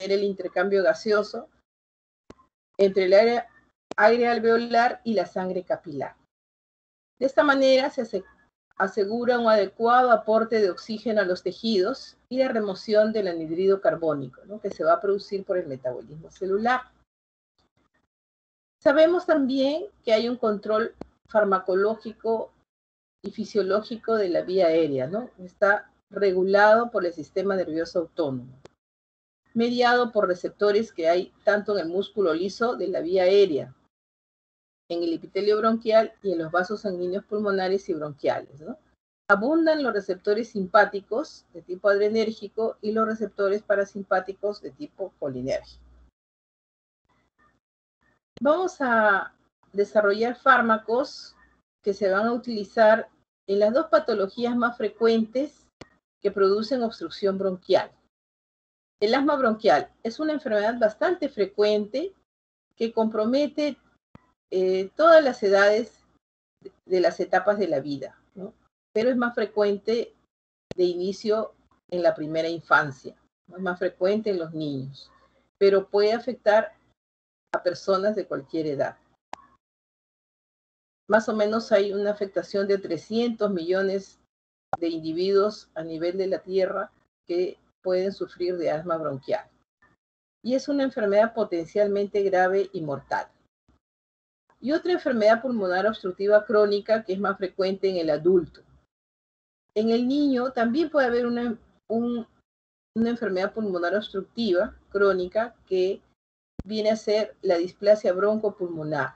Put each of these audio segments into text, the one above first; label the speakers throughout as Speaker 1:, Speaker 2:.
Speaker 1: el intercambio gaseoso entre el aire alveolar y la sangre capilar. De esta manera se asegura un adecuado aporte de oxígeno a los tejidos y la remoción del anhídrido carbónico, ¿no?, que se va a producir por el metabolismo celular. Sabemos también que hay un control farmacológico y fisiológico de la vía aérea, ¿no? Está regulado por el sistema nervioso autónomo, mediado por receptores que hay tanto en el músculo liso de la vía aérea, en el epitelio bronquial y en los vasos sanguíneos pulmonares y bronquiales, ¿no? Abundan los receptores simpáticos de tipo adrenérgico y los receptores parasimpáticos de tipo colinérgico. Vamos a desarrollar fármacos que se van a utilizar en las dos patologías más frecuentes que producen obstrucción bronquial. El asma bronquial es una enfermedad bastante frecuente que compromete todas las edades de las etapas de la vida, ¿no? Pero es más frecuente de inicio en la primera infancia, ¿no? Es más frecuente en los niños, pero puede afectar a personas de cualquier edad. Más o menos hay una afectación de 300 millones de individuos a nivel de la Tierra que pueden sufrir de asma bronquial. Y es una enfermedad potencialmente grave y mortal. Y otra enfermedad pulmonar obstructiva crónica que es más frecuente en el adulto. En el niño también puede haber una enfermedad pulmonar obstructiva crónica que viene a ser la displasia broncopulmonar,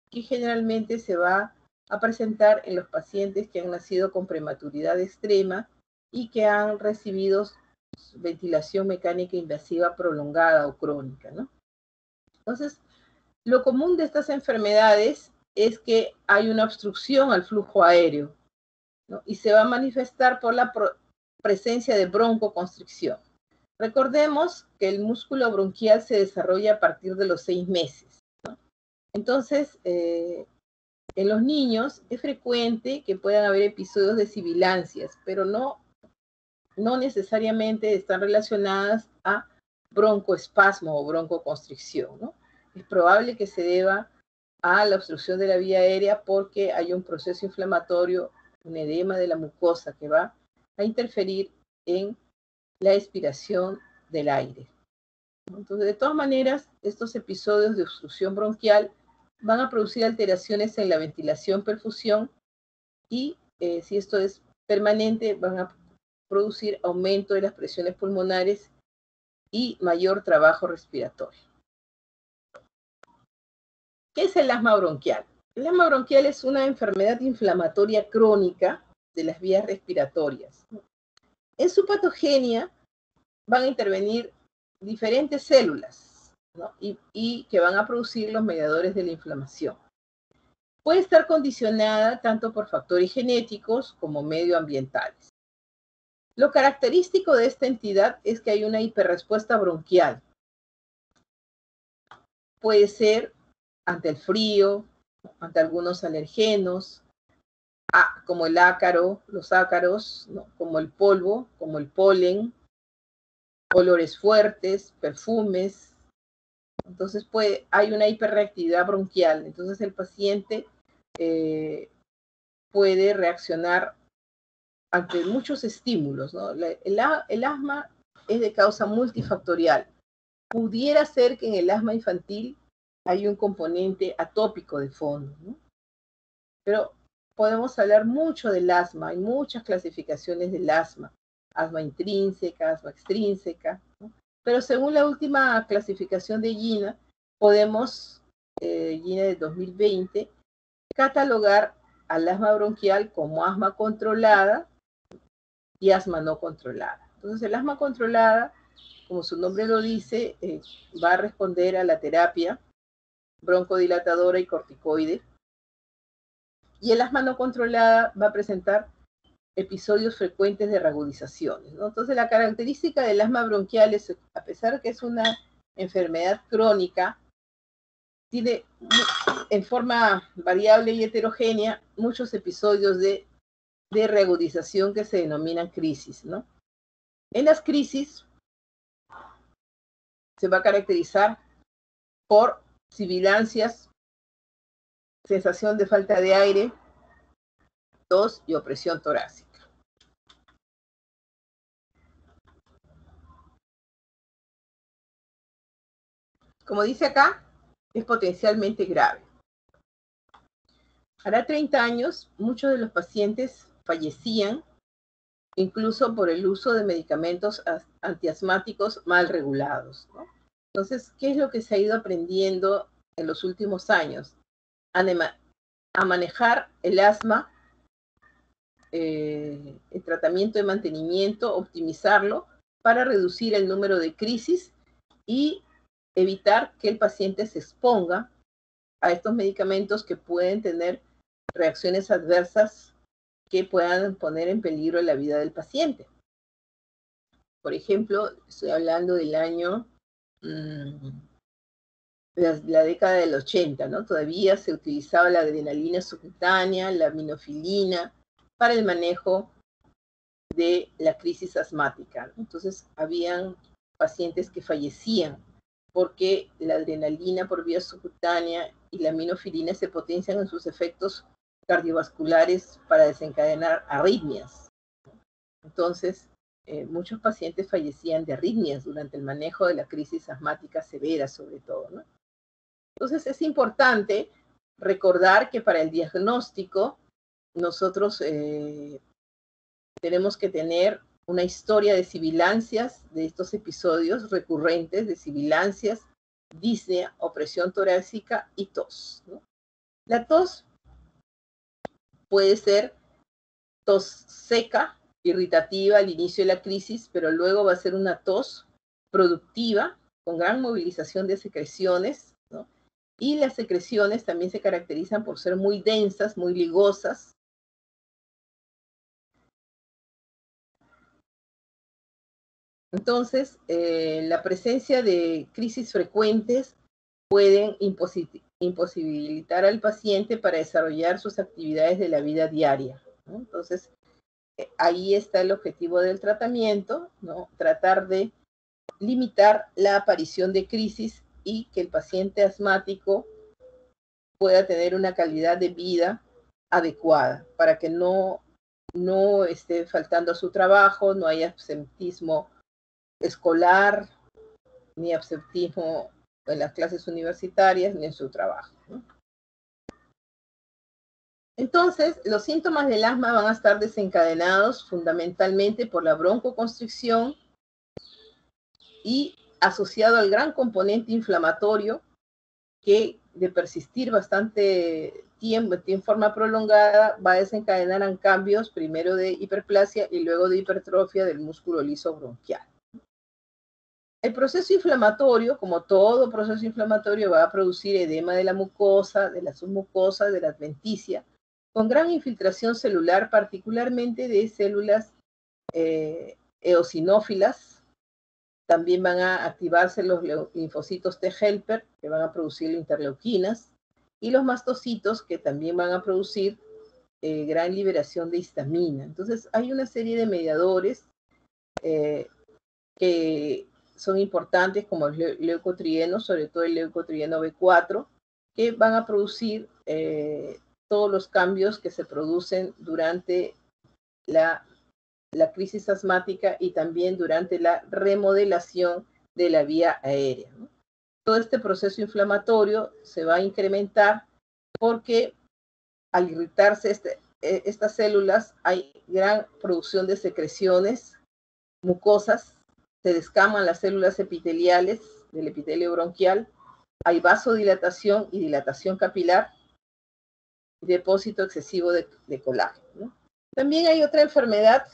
Speaker 1: que generalmente se va a presentar en los pacientes que han nacido con prematuridad extrema y que han recibido ventilación mecánica invasiva prolongada o crónica, ¿no? Entonces, lo común de estas enfermedades es que hay una obstrucción al flujo aéreo, ¿no? Y se va a manifestar por la presencia de broncoconstricción. Recordemos que el músculo bronquial se desarrolla a partir de los 6 meses, ¿no? Entonces, en los niños es frecuente que puedan haber episodios de sibilancias, pero no necesariamente están relacionadas a broncoespasmo o broncoconstricción, ¿no? Es probable que se deba a la obstrucción de la vía aérea porque hay un proceso inflamatorio, un edema de la mucosa que va a interferir en la expiración del aire. Entonces, de todas maneras, estos episodios de obstrucción bronquial van a producir alteraciones en la ventilación, perfusión y si esto es permanente, van a producir aumento de las presiones pulmonares y mayor trabajo respiratorio. ¿Qué es el asma bronquial? El asma bronquial es una enfermedad inflamatoria crónica de las vías respiratorias. En su patogenia van a intervenir diferentes células, ¿no? y que van a producir los mediadores de la inflamación. Puede estar condicionada tanto por factores genéticos como medioambientales. Lo característico de esta entidad es que hay una hiperrespuesta bronquial. Puede ser ante el frío, ante algunos alergenos, como el ácaro, los ácaros, ¿no?, como el polvo, como el polen, olores fuertes, perfumes. Entonces hay una hiperreactividad bronquial. Entonces el paciente puede reaccionar ante muchos estímulos, ¿no? El asma es de causa multifactorial. Pudiera ser que en el asma infantil hay un componente atópico de fondo, ¿no? Pero podemos hablar mucho del asma, hay muchas clasificaciones del asma intrínseca, asma extrínseca, ¿no? Pero según la última clasificación de GINA, podemos, GINA de 2020, catalogar al asma bronquial como asma controlada y asma no controlada. Entonces, el asma controlada, como su nombre lo dice, va a responder a la terapia broncodilatadora y corticoide. Y el asma no controlada va a presentar episodios frecuentes de reagudizaciones, ¿no? Entonces, la característica del asma bronquial es, a pesar de que es una enfermedad crónica, tiene en forma variable y heterogénea muchos episodios de reagudización que se denominan crisis, ¿no? En las crisis se va a caracterizar por sibilancias, sensación de falta de aire, tos y opresión torácica. Como dice acá, es potencialmente grave. Hará 30 años, muchos de los pacientes fallecían incluso por el uso de medicamentos antiasmáticos mal regulados, ¿no? Entonces, ¿qué es lo que se ha ido aprendiendo en los últimos años? A manejar el asma, el tratamiento de mantenimiento, optimizarlo para reducir el número de crisis y evitar que el paciente se exponga a estos medicamentos que pueden tener reacciones adversas que puedan poner en peligro la vida del paciente. Por ejemplo, estoy hablando del año, la década del 80, ¿no? Todavía se utilizaba la adrenalina subcutánea, la aminofilina, para el manejo de la crisis asmática, ¿no? Entonces, habían pacientes que fallecían porque la adrenalina por vía subcutánea y la aminofilina se potencian en sus efectos cardiovasculares para desencadenar arritmias. Entonces, muchos pacientes fallecían de arritmias durante el manejo de la crisis asmática severa, sobre todo, ¿no? Entonces, es importante recordar que para el diagnóstico nosotros tenemos que tener una historia de sibilancias, de estos episodios recurrentes de sibilancias, disnea, opresión torácica y tos, ¿no? La tos puede ser tos seca, irritativa al inicio de la crisis, pero luego va a ser una tos productiva, con gran movilización de secreciones, ¿no? Y las secreciones también se caracterizan por ser muy densas, muy ligosas. Entonces, la presencia de crisis frecuentes pueden imposibilitar al paciente para desarrollar sus actividades de la vida diaria, ¿no? Entonces, ahí está el objetivo del tratamiento, ¿no? Tratar de limitar la aparición de crisis y que el paciente asmático pueda tener una calidad de vida adecuada para que no esté faltando a su trabajo, no haya absentismo escolar, ni absentismo en las clases universitarias, ni en su trabajo, ¿no? Entonces, los síntomas del asma van a estar desencadenados fundamentalmente por la broncoconstricción y asociado al gran componente inflamatorio que de persistir bastante tiempo, en forma prolongada, va a desencadenar en cambios primero de hiperplasia y luego de hipertrofia del músculo liso bronquial. El proceso inflamatorio, como todo proceso inflamatorio, va a producir edema de la mucosa, de la submucosa, de la adventicia, con gran infiltración celular, particularmente de células eosinófilas. También van a activarse los linfocitos T helper, que van a producir interleuquinas, y los mastocitos, que también van a producir gran liberación de histamina. Entonces, hay una serie de mediadores que son importantes, como el leucotrieno, sobre todo el leucotrieno B4, que van a producir todos los cambios que se producen durante la crisis asmática y también durante la remodelación de la vía aérea, ¿no? Todo este proceso inflamatorio se va a incrementar porque al irritarse estas células hay gran producción de secreciones mucosas, se descaman las células epiteliales del epitelio bronquial, hay vasodilatación y dilatación capilar, y depósito excesivo de colágeno, ¿no? También hay otra enfermedad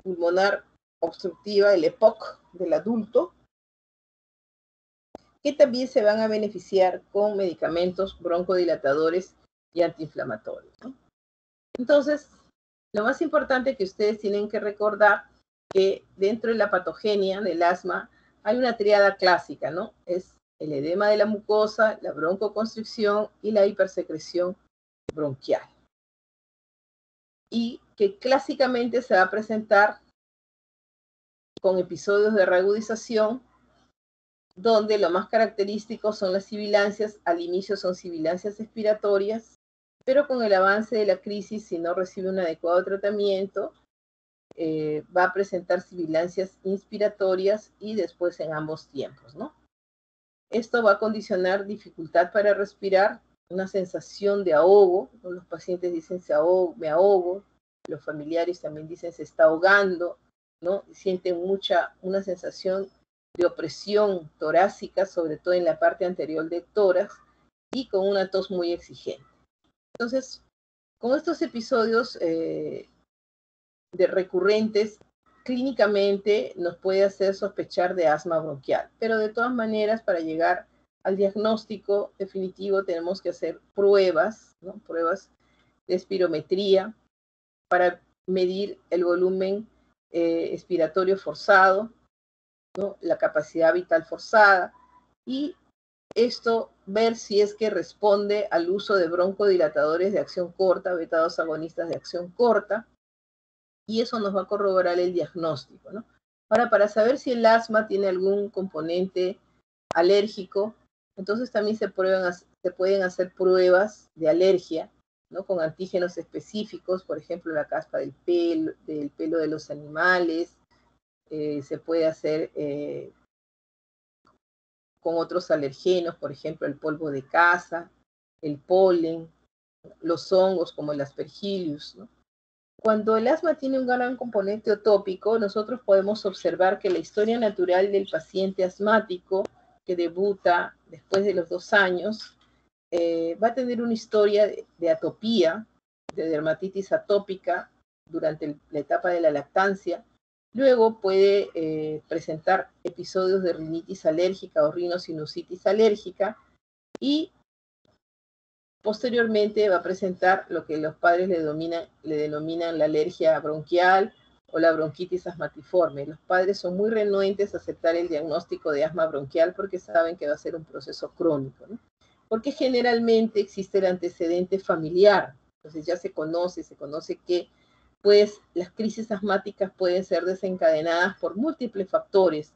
Speaker 1: pulmonar obstructiva, el EPOC del adulto, que también se van a beneficiar con medicamentos broncodilatadores y antiinflamatorios, ¿no? Entonces, lo más importante que ustedes tienen que recordar que dentro de la patogenia del asma hay una tríada clásica, ¿no? Es el edema de la mucosa, la broncoconstricción y la hipersecreción bronquial. Y que clásicamente se va a presentar con episodios de reagudización donde lo más característico son las sibilancias. Al inicio son sibilancias expiratorias, pero con el avance de la crisis, si no recibe un adecuado tratamiento, va a presentar sibilancias inspiratorias y después en ambos tiempos, ¿no? Esto va a condicionar dificultad para respirar, una sensación de ahogo, ¿no? Los pacientes dicen me ahogo, los familiares también dicen se está ahogando, ¿no? Sienten una sensación de opresión torácica, sobre todo en la parte anterior del tórax, y con una tos muy exigente. Entonces, con estos episodios de recurrentes, clínicamente nos puede hacer sospechar de asma bronquial, pero de todas maneras, para llegar al diagnóstico definitivo tenemos que hacer pruebas, ¿no? Pruebas de espirometría para medir el volumen expiratorio forzado, ¿no? La capacidad vital forzada, y esto ver si es que responde al uso de broncodilatadores de acción corta, beta-2 agonistas de acción corta, y eso nos va a corroborar el diagnóstico, ¿no? Ahora, para saber si el asma tiene algún componente alérgico, entonces también se pueden hacer pruebas de alergia, ¿no? Con antígenos específicos, por ejemplo, la caspa del pelo de los animales, se puede hacer con otros alergenos, por ejemplo, el polvo de caza, el polen, los hongos como el aspergillus, ¿no? Cuando el asma tiene un gran componente atópico, nosotros podemos observar que la historia natural del paciente asmático que debuta después de los 2 años va a tener una historia de atopía, de dermatitis atópica durante la etapa de la lactancia. Luego puede presentar episodios de rinitis alérgica o rinosinusitis alérgica, y posteriormente va a presentar lo que los padres le denominan la alergia bronquial o la bronquitis asmatiforme. Los padres son muy renuentes a aceptar el diagnóstico de asma bronquial porque saben que va a ser un proceso crónico, ¿no? Porque generalmente existe el antecedente familiar. Entonces ya se conoce que pues las crisis asmáticas pueden ser desencadenadas por múltiples factores,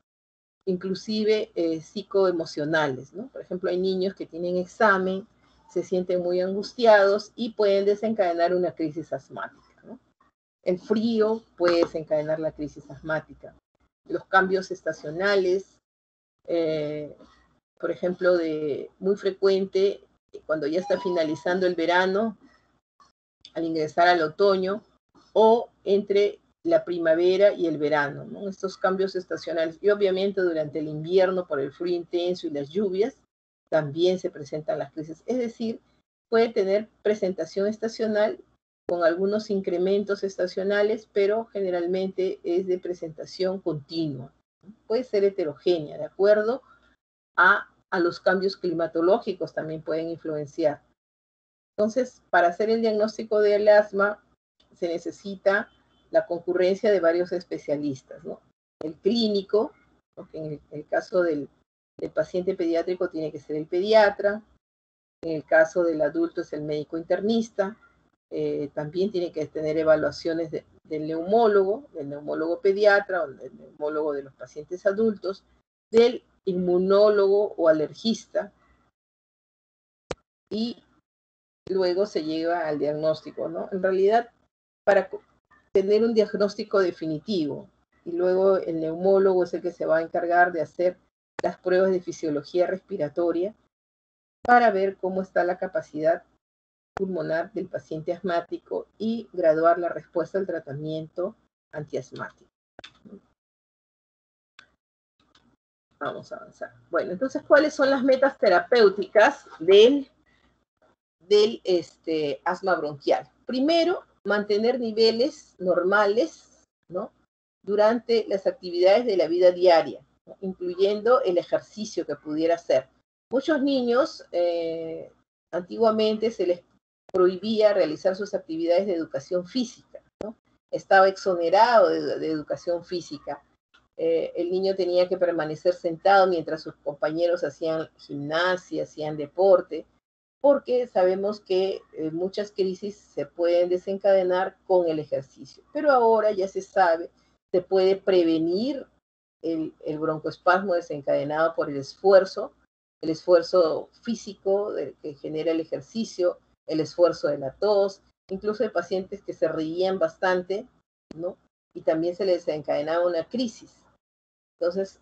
Speaker 1: inclusive psicoemocionales, ¿no? Por ejemplo, hay niños que tienen examen, se sienten muy angustiados y pueden desencadenar una crisis asmática, ¿no? El frío puede desencadenar la crisis asmática. Los cambios estacionales, por ejemplo, muy frecuente cuando ya está finalizando el verano, al ingresar al otoño, o entre la primavera y el verano, ¿no? Estos cambios estacionales, y obviamente durante el invierno por el frío intenso y las lluvias, también se presentan las crisis. Es decir, puede tener presentación estacional con algunos incrementos estacionales, pero generalmente es de presentación continua. Puede ser heterogénea, de acuerdo a los cambios climatológicos también pueden influenciar. Entonces, para hacer el diagnóstico del asma se necesita la concurrencia de varios especialistas, ¿no? El clínico, porque en el caso del paciente pediátrico tiene que ser el pediatra, en el caso del adulto es el médico internista, también tiene que tener evaluaciones del neumólogo pediatra o del neumólogo de los pacientes adultos, del inmunólogo o alergista, y luego se llega al diagnóstico, ¿no? En realidad, para tener un diagnóstico definitivo, y luego el neumólogo es el que se va a encargar de hacer las pruebas de fisiología respiratoria para ver cómo está la capacidad pulmonar del paciente asmático y graduar la respuesta al tratamiento antiasmático. Vamos a avanzar. Bueno, entonces, ¿cuáles son las metas terapéuticas del asma bronquial? Primero, mantener niveles normales, ¿no?, durante las actividades de la vida diaria, ¿no?, incluyendo el ejercicio que pudiera hacer. Muchos niños antiguamente se les prohibía realizar sus actividades de educación física, ¿no? Estaba exonerado de educación física. El niño tenía que permanecer sentado mientras sus compañeros hacían gimnasia, hacían deporte, porque sabemos que muchas crisis se pueden desencadenar con el ejercicio. Pero ahora ya se sabe, se puede prevenir el broncoespasmo desencadenado por el esfuerzo físico que genera el ejercicio, el esfuerzo de la tos, incluso hay pacientes que se reían bastante, ¿no? Y también se les desencadenaba una crisis. Entonces,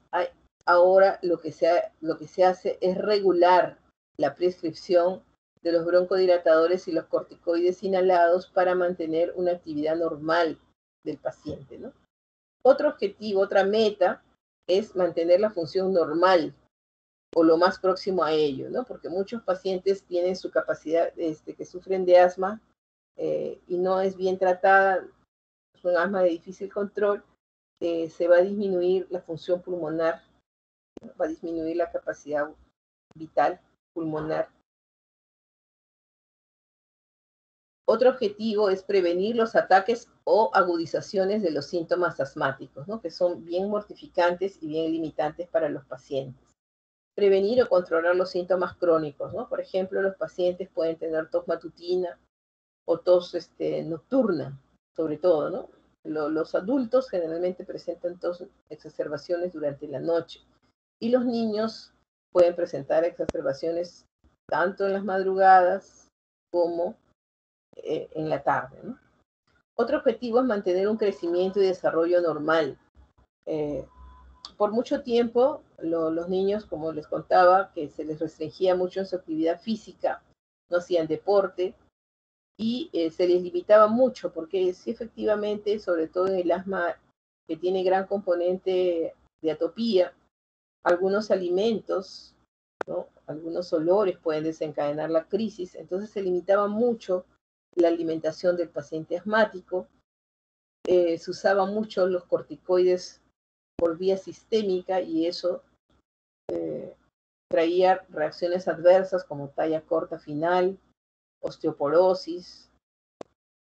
Speaker 1: ahora lo que se hace es regular la prescripción de los broncodilatadores y los corticoides inhalados para mantener una actividad normal del paciente, ¿no? Otro objetivo, otra meta, es mantener la función normal o lo más próximo a ello, ¿no? Porque muchos pacientes tienen su capacidad, que sufren de asma y no es bien tratada, es un asma de difícil control, se va a disminuir la función pulmonar, va a disminuir la capacidad vital pulmonar. Otro objetivo es prevenir los ataques o agudizaciones de los síntomas asmáticos, ¿no? Que son bien mortificantes y bien limitantes para los pacientes. Prevenir o controlar los síntomas crónicos, ¿no? Por ejemplo, los pacientes pueden tener tos matutina o tos nocturna, sobre todo, ¿no? Los adultos generalmente presentan tos exacerbaciones durante la noche y los niños pueden presentar exacerbaciones tanto en las madrugadas como en la tarde, ¿no? Otro objetivo es mantener un crecimiento y desarrollo normal. Por mucho tiempo, los niños, como les contaba, que se les restringía mucho en su actividad física, no hacían deporte y se les limitaba mucho, porque sí, efectivamente, sobre todo en el asma que tiene gran componente de atopía, algunos alimentos, ¿no? Algunos olores pueden desencadenar la crisis, entonces se limitaba mucho la alimentación del paciente asmático, se usaban mucho los corticoides por vía sistémica y eso traía reacciones adversas como talla corta final, osteoporosis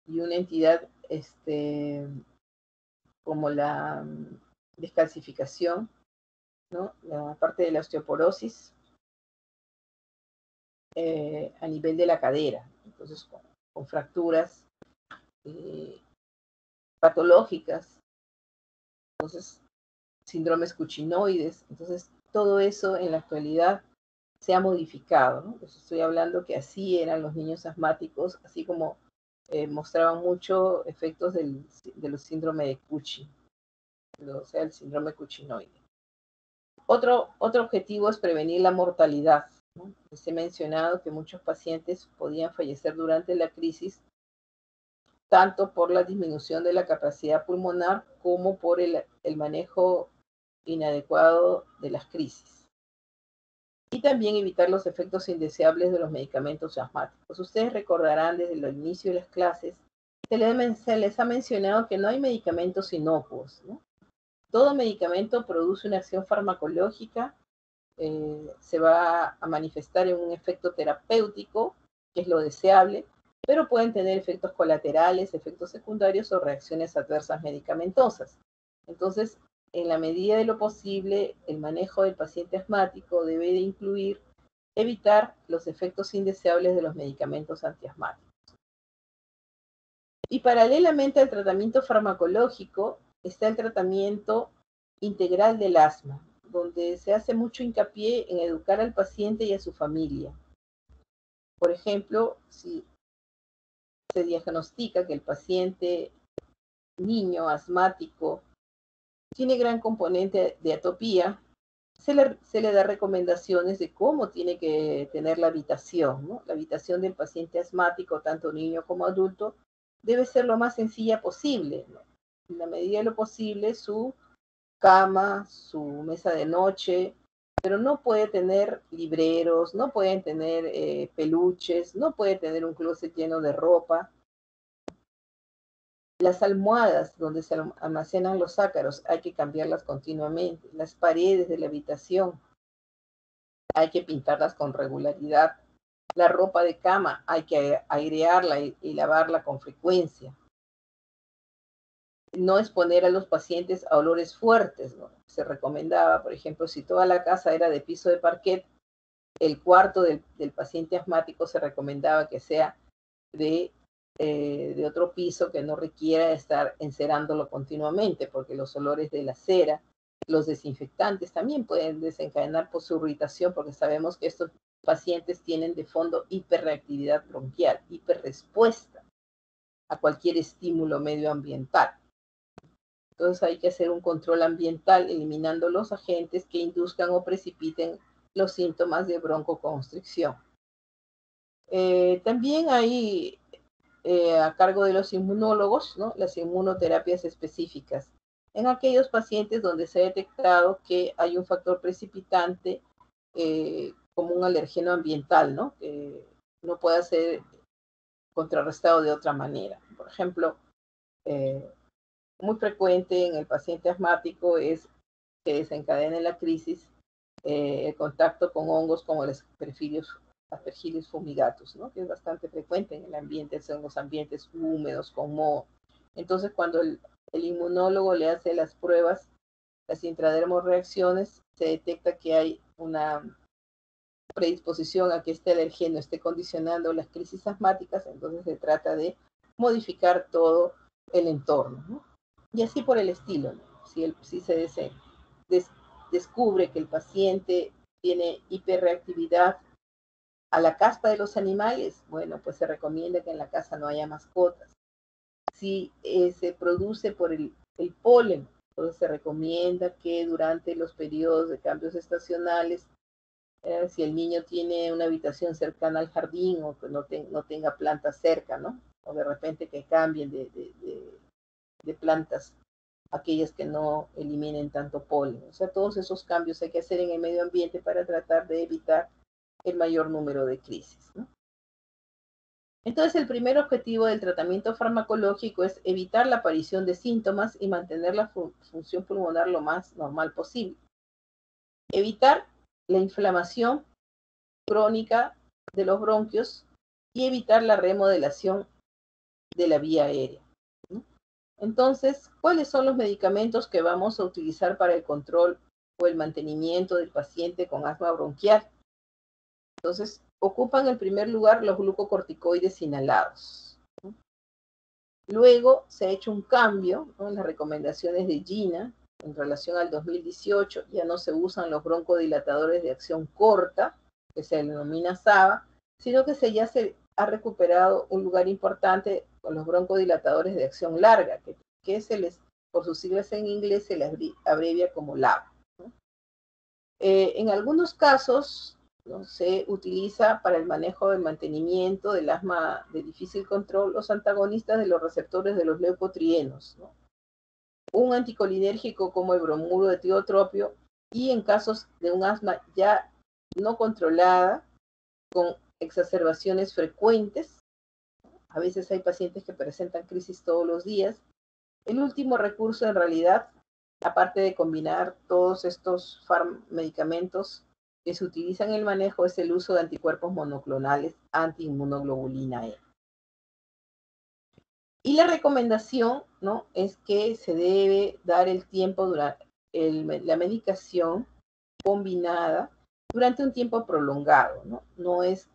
Speaker 1: y una entidad como la descalcificación, ¿no? La parte de la osteoporosis a nivel de la cadera, entonces con fracturas patológicas, entonces síndromes cuchinoides, entonces todo eso en la actualidad se ha modificado, ¿no? Pues estoy hablando que así eran los niños asmáticos, así como mostraban mucho efectos de los síndromes de Cushing, o sea, el síndrome cuchinoide. Otro objetivo es prevenir la mortalidad, ¿no? Les he mencionado que muchos pacientes podían fallecer durante la crisis, tanto por la disminución de la capacidad pulmonar como por el manejo inadecuado de las crisis. Y también evitar los efectos indeseables de los medicamentos asmáticos. Ustedes recordarán desde el inicio de las clases, se les ha mencionado que no hay medicamentos inocuos, ¿no? Todo medicamento produce una acción farmacológica, se va a manifestar en un efecto terapéutico, que es lo deseable, pero pueden tener efectos colaterales, efectos secundarios o reacciones adversas medicamentosas. Entonces, en la medida de lo posible, el manejo del paciente asmático debe de incluir evitar los efectos indeseables de los medicamentos antiasmáticos. Y paralelamente al tratamiento farmacológico está el tratamiento integral del asma, donde se hace mucho hincapié en educar al paciente y a su familia. Por ejemplo, si se diagnostica que el paciente niño asmático tiene gran componente de atopía, se le da recomendaciones de cómo tiene que tener la habitación, ¿no? La habitación del paciente asmático, tanto niño como adulto, debe ser lo más sencilla posible, ¿no? En la medida de lo posible, su cama, su mesa de noche, pero no puede tener libreros, no pueden tener peluches, no puede tener un closet lleno de ropa. Las almohadas donde se almacenan los ácaros hay que cambiarlas continuamente. Las paredes de la habitación hay que pintarlas con regularidad. La ropa de cama hay que airearla y lavarla con frecuencia. No exponer a los pacientes a olores fuertes, ¿no? Se recomendaba, por ejemplo, si toda la casa era de piso de parquet, el cuarto del paciente asmático se recomendaba que sea de otro piso que no requiera estar encerándolo continuamente, porque los olores de la cera Los desinfectantes también pueden desencadenar por su irritación, porque sabemos que estos pacientes tienen de fondo hiperreactividad bronquial, hiperrespuesta a cualquier estímulo medioambiental. Entonces hay que hacer un control ambiental eliminando los agentes que induzcan o precipiten los síntomas de broncoconstricción. También hay a cargo de los inmunólogos, ¿no?, las inmunoterapias específicas en aquellos pacientes donde se ha detectado que hay un factor precipitante como un alergeno ambiental, ¿no?, que no puede ser contrarrestado de otra manera. Por ejemplo, muy frecuente en el paciente asmático es que desencadene la crisis el contacto con hongos como los Aspergillus fumigatus, ¿no?, que es bastante frecuente en el ambiente, en los ambientes húmedos, con moho. Entonces, cuando el inmunólogo le hace las pruebas, las intradermorreacciones, se detecta que hay una predisposición a que este alergeno esté condicionando las crisis asmáticas, entonces se trata de modificar todo el entorno, ¿no? Y así por el estilo, ¿no? Si se descubre que el paciente tiene hiperreactividad a la caspa de los animales, bueno, pues se recomienda que en la casa no haya mascotas. Si se produce por el polen, entonces se recomienda que durante los periodos de cambios estacionales, si el niño tiene una habitación cercana al jardín o que no tenga plantas cerca, ¿no? O de repente que cambien de plantas, aquellas que no eliminen tanto polen. O sea, todos esos cambios hay que hacer en el medio ambiente para tratar de evitar el mayor número de crisis, ¿no? Entonces, el primer objetivo del tratamiento farmacológico es evitar la aparición de síntomas y mantener la función pulmonar lo más normal posible. Evitar la inflamación crónica de los bronquios y evitar la remodelación de la vía aérea, ¿no? Entonces, ¿cuáles son los medicamentos que vamos a utilizar para el control o el mantenimiento del paciente con asma bronquial? Entonces, ocupan el primer lugar los glucocorticoides inhalados, ¿no? Luego se ha hecho un cambio, ¿no?, en las recomendaciones de GINA en relación al 2018. Ya no se usan los broncodilatadores de acción corta, que se denomina SABA, sino que ya se ha recuperado un lugar importante con los broncodilatadores de acción larga, que por sus siglas en inglés se les abrevia como LAB, ¿no? En algunos casos, ¿no?, se utiliza para el manejo del mantenimiento del asma de difícil control los antagonistas de los receptores de los leucotrienos, ¿no?, un anticolinérgico como el bromuro de tiotropio, y en casos de un asma ya no controlada, con exacerbaciones frecuentes, a veces hay pacientes que presentan crisis todos los días, el último recurso en realidad, aparte de combinar todos estos medicamentos que se utilizan en el manejo, es el uso de anticuerpos monoclonales antiinmunoglobulina E. Y la recomendación, ¿no?, es que se debe dar el tiempo durante la medicación combinada durante un tiempo prolongado, ¿no? No es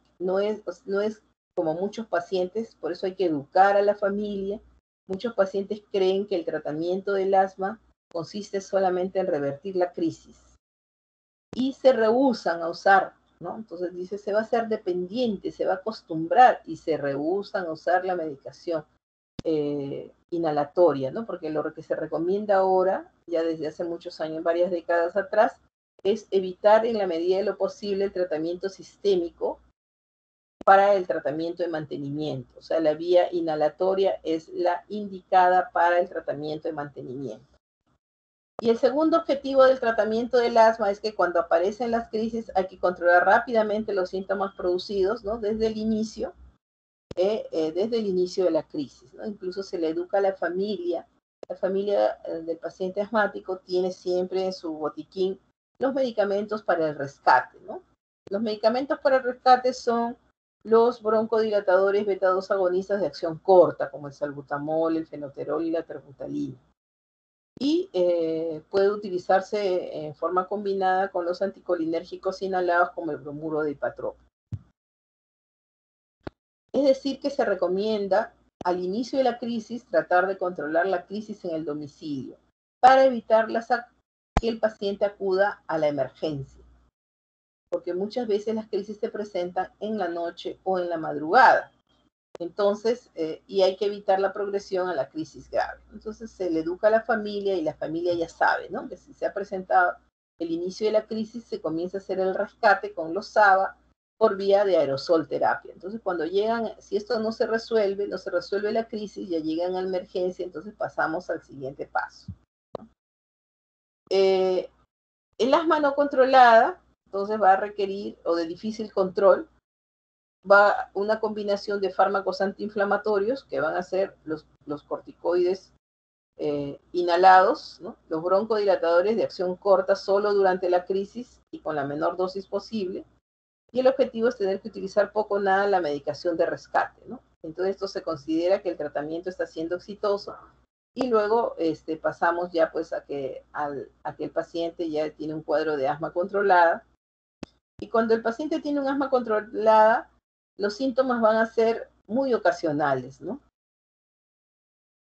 Speaker 1: como muchos pacientes, por eso hay que educar a la familia. Muchos pacientes creen que el tratamiento del asma consiste solamente en revertir la crisis y se rehúsan a usar, ¿no? Entonces dice, se va a hacer dependiente, se va a acostumbrar, y se rehúsan a usar la medicación inhalatoria, ¿no? Porque lo que se recomienda ahora, ya desde hace muchos años, varias décadas atrás, es evitar en la medida de lo posible el tratamiento sistémico para el tratamiento de mantenimiento. O sea, la vía inhalatoria es la indicada para el tratamiento de mantenimiento. Y el segundo objetivo del tratamiento del asma es que cuando aparecen las crisis hay que controlar rápidamente los síntomas producidos, ¿no?, desde el inicio de la crisis, ¿no? Incluso se le educa a la familia. La familia del paciente asmático tiene siempre en su botiquín los medicamentos para el rescate, ¿no? Los medicamentos para el rescate son los broncodilatadores beta-2 agonistas de acción corta, como el salbutamol, el fenoterol y la terbutalina. Y puede utilizarse en forma combinada con los anticolinérgicos inhalados como el bromuro de ipatropo. Es decir, que se recomienda al inicio de la crisis tratar de controlar la crisis en el domicilio para evitar las que el paciente acuda a la emergencia, porque muchas veces las crisis se presentan en la noche o en la madrugada. Entonces, y hay que evitar la progresión a la crisis grave. Entonces, se le educa a la familia y la familia ya sabe, ¿no? Que si se ha presentado el inicio de la crisis, se comienza a hacer el rescate con los SABA por vía de aerosol terapia. Entonces, cuando llegan, si esto no se resuelve la crisis, ya llegan a emergencia, entonces pasamos al siguiente paso. El asma no controlada, entonces va a requerir, o de difícil control, va una combinación de fármacos antiinflamatorios, que van a ser los corticoides inhalados, ¿no? Los broncodilatadores de acción corta solo durante la crisis y con la menor dosis posible. Y el objetivo es tener que utilizar poco o nada la medicación de rescate, ¿no? Entonces esto se considera que el tratamiento está siendo exitoso y luego pasamos ya pues a que el paciente ya tiene un cuadro de asma controlada. Y cuando el paciente tiene un asma controlada, los síntomas van a ser muy ocasionales, ¿no?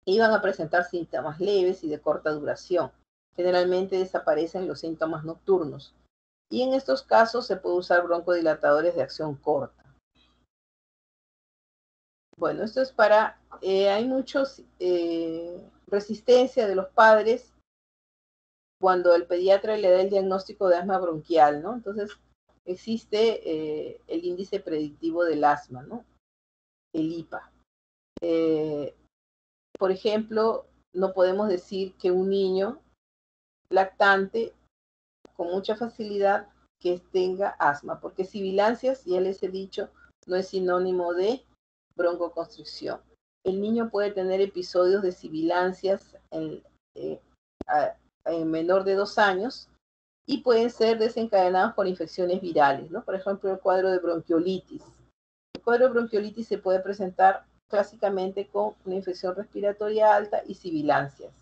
Speaker 1: Y van a presentar síntomas leves y de corta duración. Generalmente desaparecen los síntomas nocturnos. Y en estos casos se puede usar broncodilatadores de acción corta. Bueno, esto es para, hay muchos resistencia de los padres cuando el pediatra le da el diagnóstico de asma bronquial, ¿no? Entonces existe el índice predictivo del asma, ¿no? El IPA. Por ejemplo, no podemos decir que un niño lactante con mucha facilidad que tenga asma, porque sibilancias, ya les he dicho, no es sinónimo de broncoconstricción. El niño puede tener episodios de sibilancias en menor de 2 años y pueden ser desencadenados por infecciones virales, ¿no? Por ejemplo, el cuadro de bronquiolitis. El cuadro de bronquiolitis se puede presentar clásicamente con una infección respiratoria alta y sibilancias.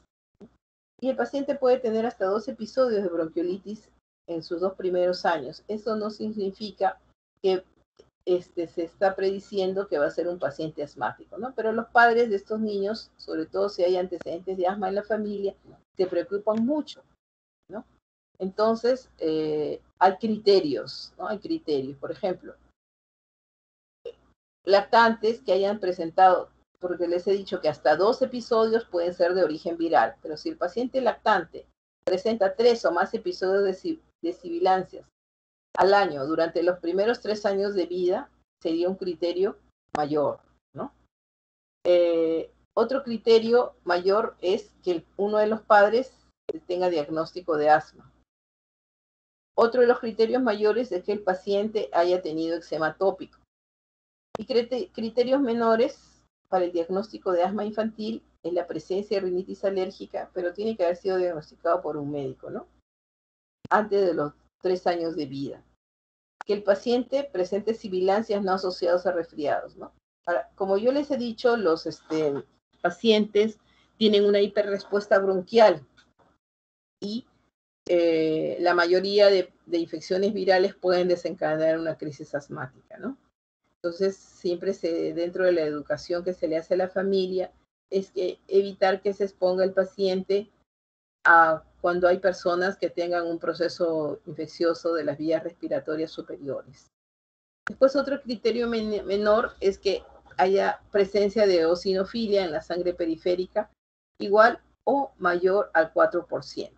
Speaker 1: Y el paciente puede tener hasta 2 episodios de bronquiolitis en sus 2 primeros años. Eso no significa que se está prediciendo que va a ser un paciente asmático, ¿no? Pero los padres de estos niños, sobre todo si hay antecedentes de asma en la familia, se preocupan mucho, ¿no? Entonces, hay criterios, ¿no? Hay criterios. Por ejemplo, lactantes que hayan presentado, porque les he dicho que hasta 2 episodios pueden ser de origen viral, pero si el paciente lactante presenta 3 o más episodios de sibilancias al año durante los primeros 3 años de vida, sería un criterio mayor, ¿no? Otro criterio mayor es que uno de los padres tenga diagnóstico de asma. Otro de los criterios mayores es que el paciente haya tenido eczema tópico. Y criterios menores para el diagnóstico de asma infantil es la presencia de rinitis alérgica, pero tiene que haber sido diagnosticado por un médico, ¿no? Antes de los 3 años de vida. Que el paciente presente sibilancias no asociadas a resfriados, ¿no? Ahora, como yo les he dicho, los pacientes tienen una hiperrespuesta bronquial y la mayoría de infecciones virales pueden desencadenar una crisis asmática, ¿no? Entonces, siempre dentro de la educación que se le hace a la familia, es que evitar que se exponga el paciente a cuando hay personas que tengan un proceso infeccioso de las vías respiratorias superiores. Después, otro criterio menor es que haya presencia de eosinofilia en la sangre periférica igual o mayor al 4%.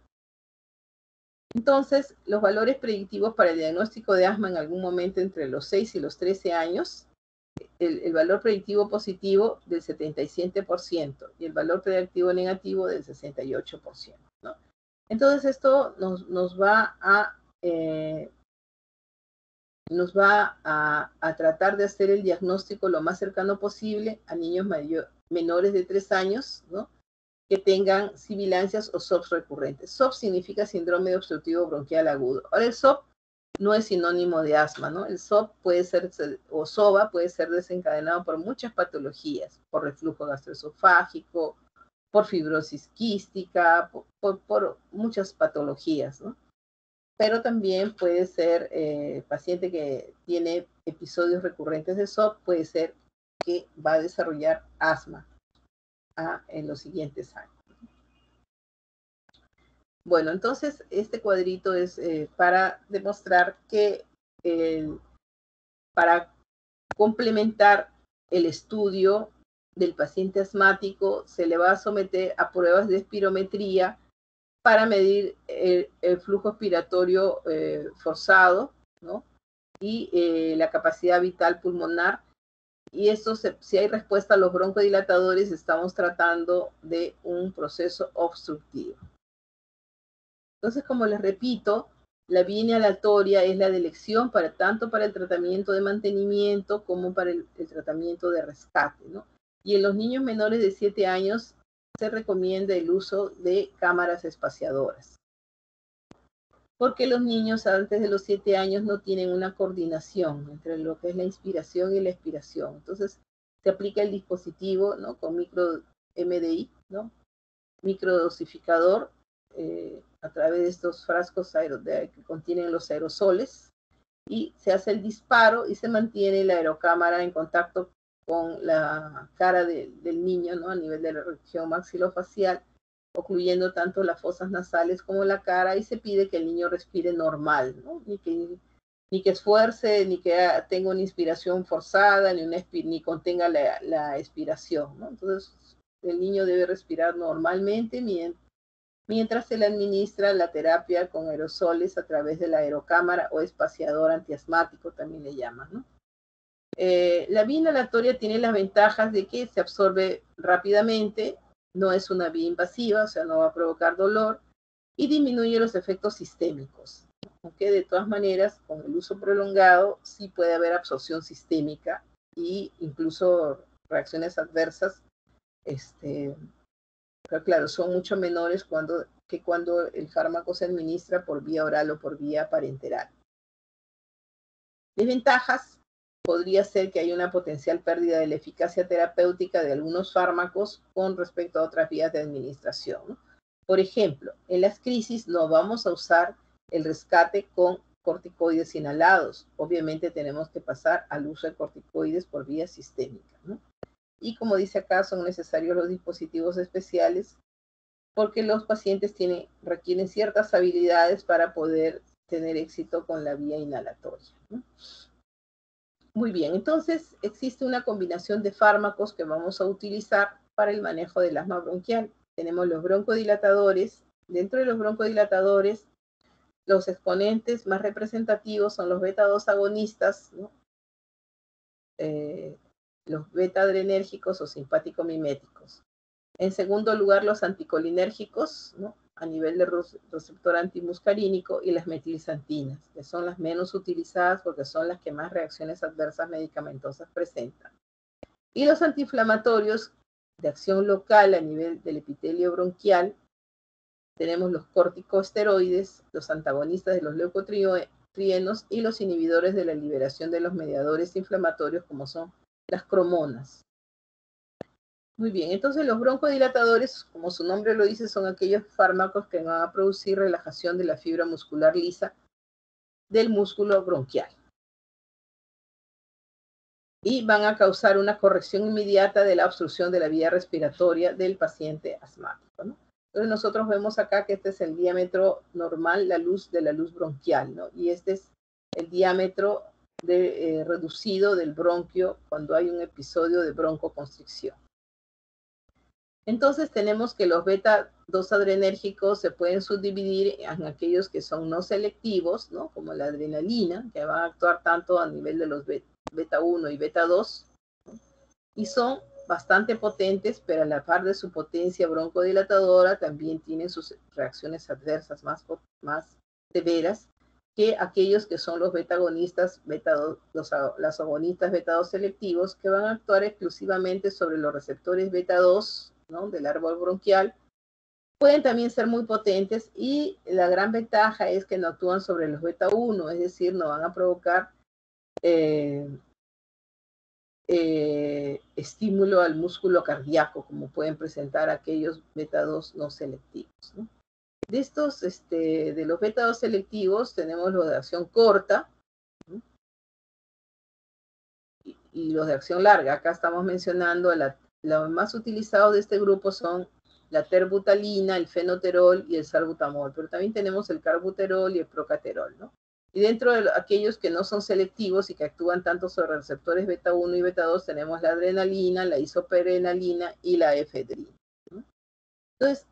Speaker 1: Entonces, los valores predictivos para el diagnóstico de asma en algún momento entre los 6 y los 13 años, el valor predictivo positivo del 77% y el valor predictivo negativo del 68%, ¿no? Entonces, esto nos va a tratar de hacer el diagnóstico lo más cercano posible a niños menores de 3 años, ¿no? Que tengan sibilancias o SOPs recurrentes. SOP significa síndrome obstructivo bronquial agudo. Ahora, el SOP no es sinónimo de asma, ¿no? El SOP puede ser, o SOBA puede ser desencadenado por muchas patologías, por reflujo gastroesofágico, por fibrosis quística, por muchas patologías, ¿no? Pero también puede ser paciente que tiene episodios recurrentes de SOP, puede ser que va a desarrollar asma en los siguientes años. Bueno, entonces este cuadrito es para demostrar que para complementar el estudio del paciente asmático se le va a someter a pruebas de espirometría para medir el flujo expiratorio forzado, ¿no? Y la capacidad vital pulmonar. Y esto, si hay respuesta a los broncodilatadores, estamos tratando de un proceso obstructivo. Entonces, como les repito, la vía inhalatoria es la de elección tanto para el tratamiento de mantenimiento como para el tratamiento de rescate, ¿no? Y en los niños menores de 7 años se recomienda el uso de cámaras espaciadoras, porque los niños antes de los 7 años no tienen una coordinación entre lo que es la inspiración y la expiración. Entonces, se aplica el dispositivo, ¿no? Con micro MDI, ¿no? Microdosificador, a través de estos frascos que contienen los aerosoles, y se hace el disparo y se mantiene la aerocámara en contacto con la cara del niño, ¿no? A nivel de la región maxilofacial, ocluyendo tanto las fosas nasales como la cara, y se pide que el niño respire normal, ¿no? Ni que esfuerce, ni que tenga una inspiración forzada, ni contenga la expiración, ¿no? Entonces, el niño debe respirar normalmente mientras se le administra la terapia con aerosoles a través de la aerocámara o espaciador antiasmático, también le llaman, ¿no? La vía inhalatoria tiene las ventajas de que se absorbe rápidamente, no es una vía invasiva, o sea, no va a provocar dolor, y disminuye los efectos sistémicos. Aunque de todas maneras, con el uso prolongado, sí puede haber absorción sistémica e incluso reacciones adversas, pero claro, son mucho menores que cuando el fármaco se administra por vía oral o por vía parenteral. Desventajas: podría ser que haya una potencial pérdida de la eficacia terapéutica de algunos fármacos con respecto a otras vías de administración, ¿no? Por ejemplo, en las crisis no vamos a usar el rescate con corticoides inhalados. Obviamente tenemos que pasar al uso de corticoides por vía sistémica, ¿no? Y como dice acá, son necesarios los dispositivos especiales porque los pacientes requieren ciertas habilidades para poder tener éxito con la vía inhalatoria, ¿no? Muy bien, entonces existe una combinación de fármacos que vamos a utilizar para el manejo del asma bronquial. Tenemos los broncodilatadores. Dentro de los broncodilatadores, los exponentes más representativos son los beta-2 agonistas, ¿no? Los beta-adrenérgicos o simpático-miméticos. En segundo lugar, los anticolinérgicos, ¿no? A nivel de receptor antimuscarínico, y las metilxantinas, que son las menos utilizadas porque son las que más reacciones adversas medicamentosas presentan. Y los antiinflamatorios de acción local a nivel del epitelio bronquial, tenemos los corticosteroides, los antagonistas de los leucotrienos y los inhibidores de la liberación de los mediadores inflamatorios, como son las cromonas. Muy bien, entonces los broncodilatadores, como su nombre lo dice, son aquellos fármacos que van a producir relajación de la fibra muscular lisa del músculo bronquial y van a causar una corrección inmediata de la obstrucción de la vía respiratoria del paciente asmático, ¿no? Entonces nosotros vemos acá que este es el diámetro normal, la luz bronquial, ¿no? Y este es el diámetro reducido del bronquio cuando hay un episodio de broncoconstricción. Entonces tenemos que los beta-2 adrenérgicos se pueden subdividir en aquellos que son no selectivos, ¿no? Como la adrenalina, que va a actuar tanto a nivel de los beta-1 y beta-2, ¿no? Y son bastante potentes, pero a la par de su potencia broncodilatadora también tienen sus reacciones adversas más severas que aquellos que son los beta-agonistas, las agonistas beta-2 selectivos, que van a actuar exclusivamente sobre los receptores beta-2, ¿no? Del árbol bronquial. Pueden también ser muy potentes y la gran ventaja es que no actúan sobre los beta-1, es decir, no van a provocar estímulo al músculo cardíaco, como pueden presentar aquellos beta-2 no selectivos, ¿no? De estos, de los beta-2 selectivos, tenemos los de acción corta, ¿no? y los de acción larga. Acá estamos mencionando, los más utilizados de este grupo son la terbutalina, el fenoterol y el salbutamol, pero también tenemos el carbuterol y el procaterol, ¿no? Y dentro de aquellos que no son selectivos y que actúan tanto sobre receptores beta 1 y beta 2, tenemos la adrenalina, la isoperenalina y la efedrina, ¿no? Entonces,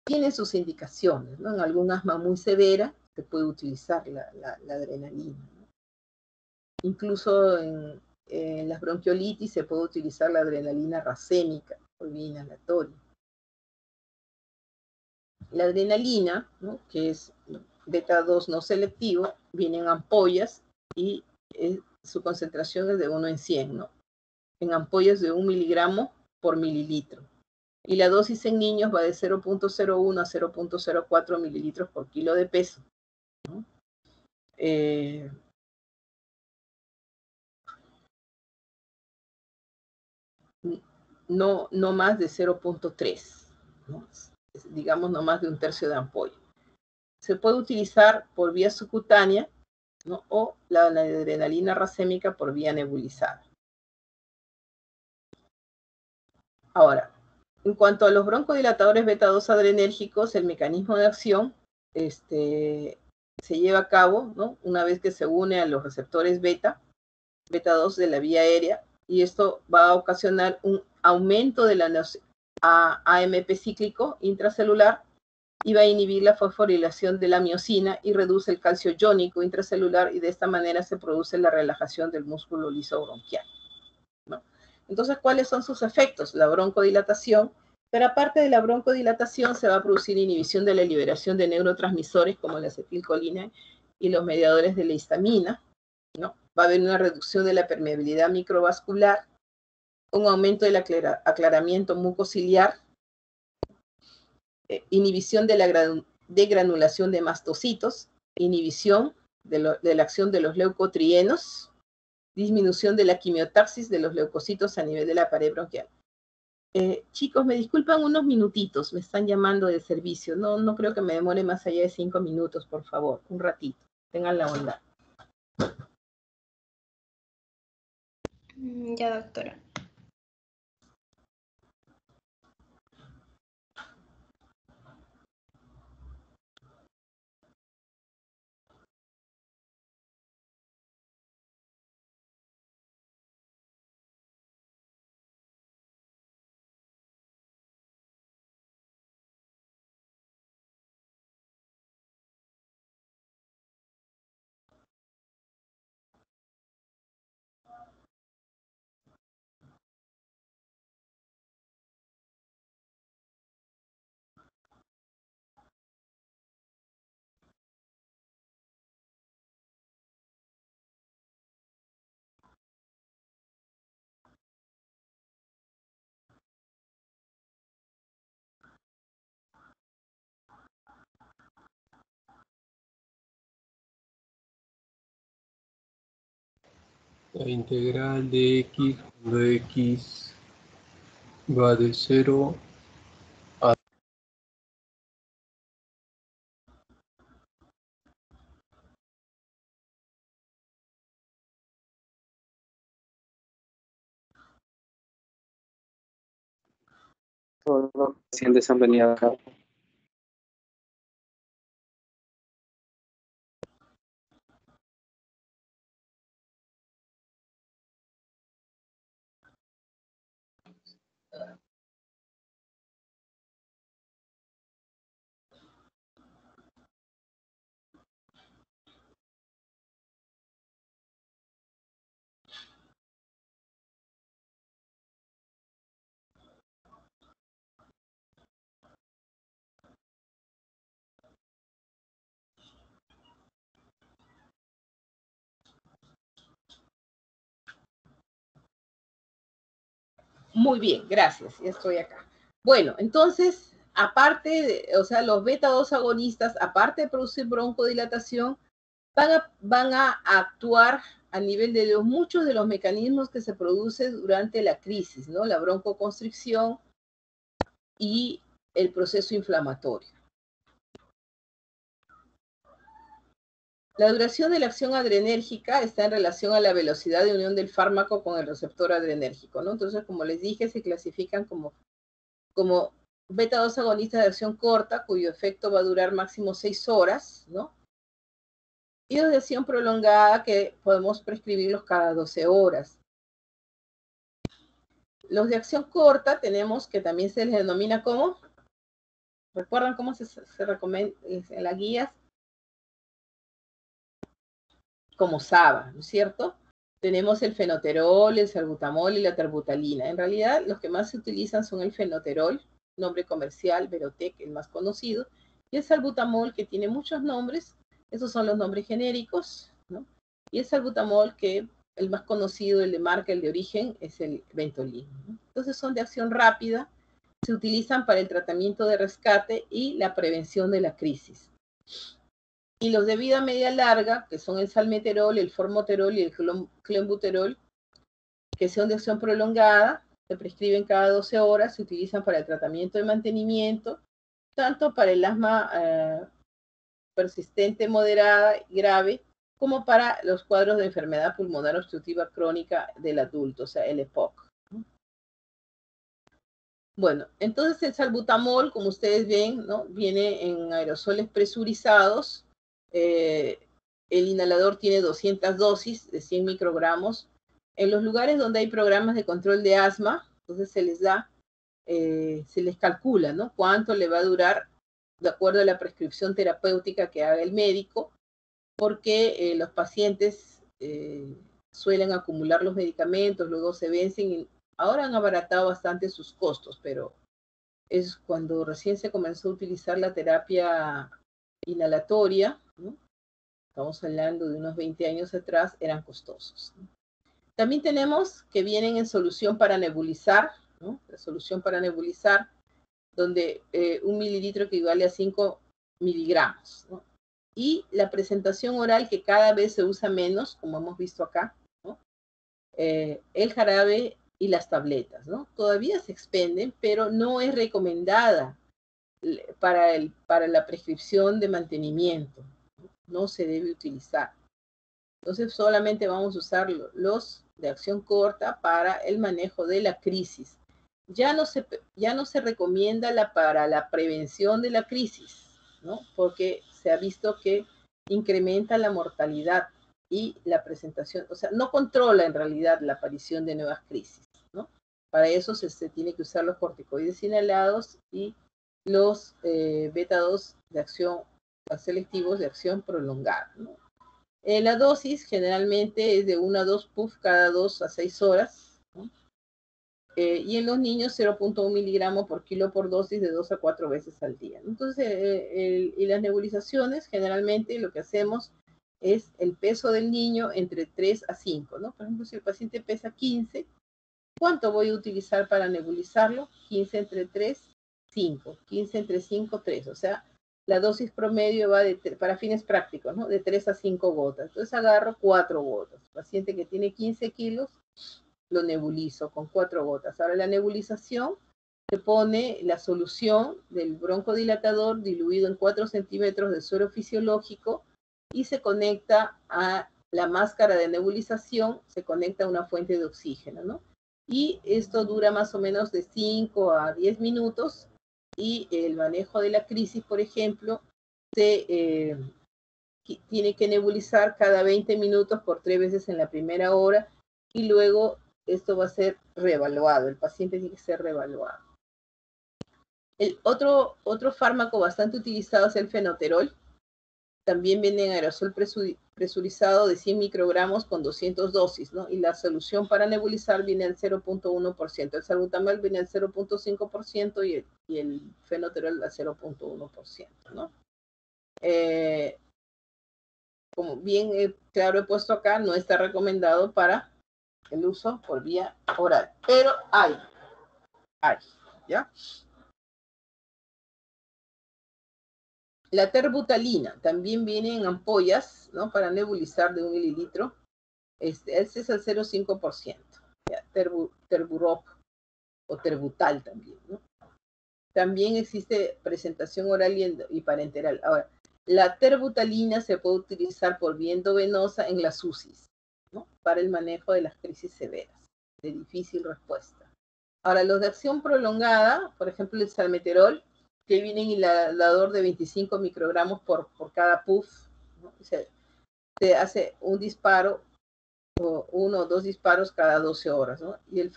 Speaker 1: tiene sus indicaciones, ¿no? En algún asma muy severa se puede utilizar la adrenalina, ¿no? Incluso en las bronquiolitis se puede utilizar la adrenalina racémica por vía inhalatoria. La adrenalina, ¿no?, que es beta 2 no selectivo, viene en ampollas y su concentración es de 1 en 100, ¿no? En ampollas de 1 miligramo por mililitro. Y la dosis en niños va de 0.01 a 0.04 mililitros por kilo de peso, ¿no? No más de 0.3, ¿no? Digamos no más de 1/3 de ampolla. Se puede utilizar por vía subcutánea, ¿no?, o la adrenalina racémica por vía nebulizada. Ahora, en cuanto a los broncodilatadores beta 2 adrenérgicos, el mecanismo de acción se lleva a cabo, ¿no?, una vez que se une a los receptores beta 2 de la vía aérea, y esto va a ocasionar un aumento de la AMP cíclico intracelular y va a inhibir la fosforilación de la miosina y reduce el calcio iónico intracelular, y de esta manera se produce la relajación del músculo liso bronquial, ¿no? Entonces, ¿cuáles son sus efectos? La broncodilatación, pero aparte de la broncodilatación se va a producir inhibición de la liberación de neurotransmisores como la acetilcolina y los mediadores de la histamina, ¿no? Va a haber una reducción de la permeabilidad microvascular, un aumento del aclaramiento mucociliar, inhibición de la degranulación de mastocitos, inhibición de la acción de los leucotrienos, disminución de la quimiotaxis de los leucocitos a nivel de la pared bronquial. Chicos, me disculpan unos minutitos, me están llamando de servicio. No creo que me demore más allá de 5 minutos, por favor, un ratito. Tengan la bondad.
Speaker 2: Ya, doctora.
Speaker 3: La integral de x cuando x va de 0 a...
Speaker 4: Los pacientes han venido acá.
Speaker 1: Muy bien, gracias, ya estoy acá. Bueno, entonces, aparte, o sea, los beta 2 agonistas, aparte de producir broncodilatación, van a actuar a nivel de muchos de los mecanismos que se producen durante la crisis, ¿no? La broncoconstricción y el proceso inflamatorio. La duración de la acción adrenérgica está en relación a la velocidad de unión del fármaco con el receptor adrenérgico, ¿no? Entonces, como les dije, se clasifican como beta-2 agonistas de acción corta, cuyo efecto va a durar máximo 6 horas, ¿no? Y los de acción prolongada, que podemos prescribirlos cada 12 horas. Los de acción corta tenemos que también se les denomina como, ¿recuerdan cómo se recomienda en las guías? Como SABA, ¿no es cierto? Tenemos el fenoterol, el salbutamol y la terbutalina. En realidad, los que más se utilizan son el fenoterol, nombre comercial, Verotec, el más conocido, y el salbutamol, que tiene muchos nombres. Esos son los nombres genéricos, ¿no? Y el salbutamol, que el más conocido, el de marca, el de origen, es el Ventolin, ¿no? Entonces son de acción rápida, se utilizan para el tratamiento de rescate y la prevención de la crisis. Y los de vida media larga, que son el salmeterol, el formoterol y el clenbuterol, que son de acción prolongada, se prescriben cada 12 horas, se utilizan para el tratamiento de mantenimiento, tanto para el asma persistente, moderada y grave, como para los cuadros de enfermedad pulmonar obstructiva crónica del adulto, o sea, el EPOC. Bueno, entonces el salbutamol, como ustedes ven, ¿no? Viene en aerosoles presurizados. El inhalador tiene 200 dosis de 100 microgramos. En los lugares donde hay programas de control de asma, entonces se les da, se les calcula, ¿no? Cuánto le va a durar de acuerdo a la prescripción terapéutica que haga el médico, porque los pacientes suelen acumular los medicamentos, luego se vencen y ahora han abaratado bastante sus costos, pero es cuando recién se comenzó a utilizar la terapia inhalatoria, ¿no? Estamos hablando de unos 20 años atrás, eran costosos, ¿no? También tenemos que vienen en solución para nebulizar, ¿no? La solución para nebulizar, donde 1 mililitro equivale a 5 miligramos, ¿no? Y la presentación oral, que cada vez se usa menos, como hemos visto acá, ¿no? El jarabe y las tabletas, ¿no? Todavía se expenden, pero no es recomendada para la prescripción de mantenimiento. No se debe utilizar. Entonces solamente vamos a usar los de acción corta para el manejo de la crisis. Ya no se recomienda para la prevención de la crisis, ¿no? Porque se ha visto que incrementa la mortalidad y la presentación, o sea, no controla en realidad la aparición de nuevas crisis, ¿no? Para eso se tiene que usar los corticoides inhalados y los beta-2 de acción selectivos de acción prolongada, ¿no? La dosis generalmente es de 1 a 2 puff cada 2 a 6 horas, ¿no? Y en los niños 0.1 miligramos por kilo por dosis de 2 a 4 veces al día. Entonces, y las nebulizaciones, generalmente lo que hacemos es el peso del niño entre 3 a 5, ¿no? Por ejemplo, si el paciente pesa 15, ¿cuánto voy a utilizar para nebulizarlo? 15 entre 3, 5. 15 entre 5, 3. O sea, la dosis promedio va para fines prácticos, ¿no? De 3 a 5 gotas. Entonces agarro 4 gotas. El paciente que tiene 15 kilos, lo nebulizo con 4 gotas. Ahora la nebulización se pone la solución del broncodilatador diluido en 4 centímetros de suero fisiológico y se conecta a la máscara de nebulización, se conecta a una fuente de oxígeno, ¿no? Y esto dura más o menos de 5 a 10 minutos y el manejo de la crisis, por ejemplo, se tiene que nebulizar cada 20 minutos por 3 veces en la primera hora y luego esto va a ser reevaluado, el paciente tiene que ser reevaluado. El otro fármaco bastante utilizado es el fenoterol. También viene en aerosol presurizado de 100 microgramos con 200 dosis, ¿no? Y la solución para nebulizar viene al 0.1%. El salbutamol viene al 0.5% y el fenoterol al 0.1%, ¿no? Como bien claro he puesto acá, no está recomendado para el uso por vía oral, pero hay, ¿ya? La terbutalina también viene en ampollas, ¿no? Para nebulizar de 1 mililitro. Este es el 0.5%. Terburop o terbutal también, ¿no? También existe presentación oral y parenteral. Ahora, la terbutalina se puede utilizar por vía endovenosa en las UCIs, ¿no? Para el manejo de las crisis severas, de difícil respuesta. Ahora, los de acción prolongada, por ejemplo, el salmeterol, que viene en inhalador de 25 microgramos por cada puff, ¿no? Se hace un disparo, o 1 o 2 disparos cada 12 horas, ¿no? Y el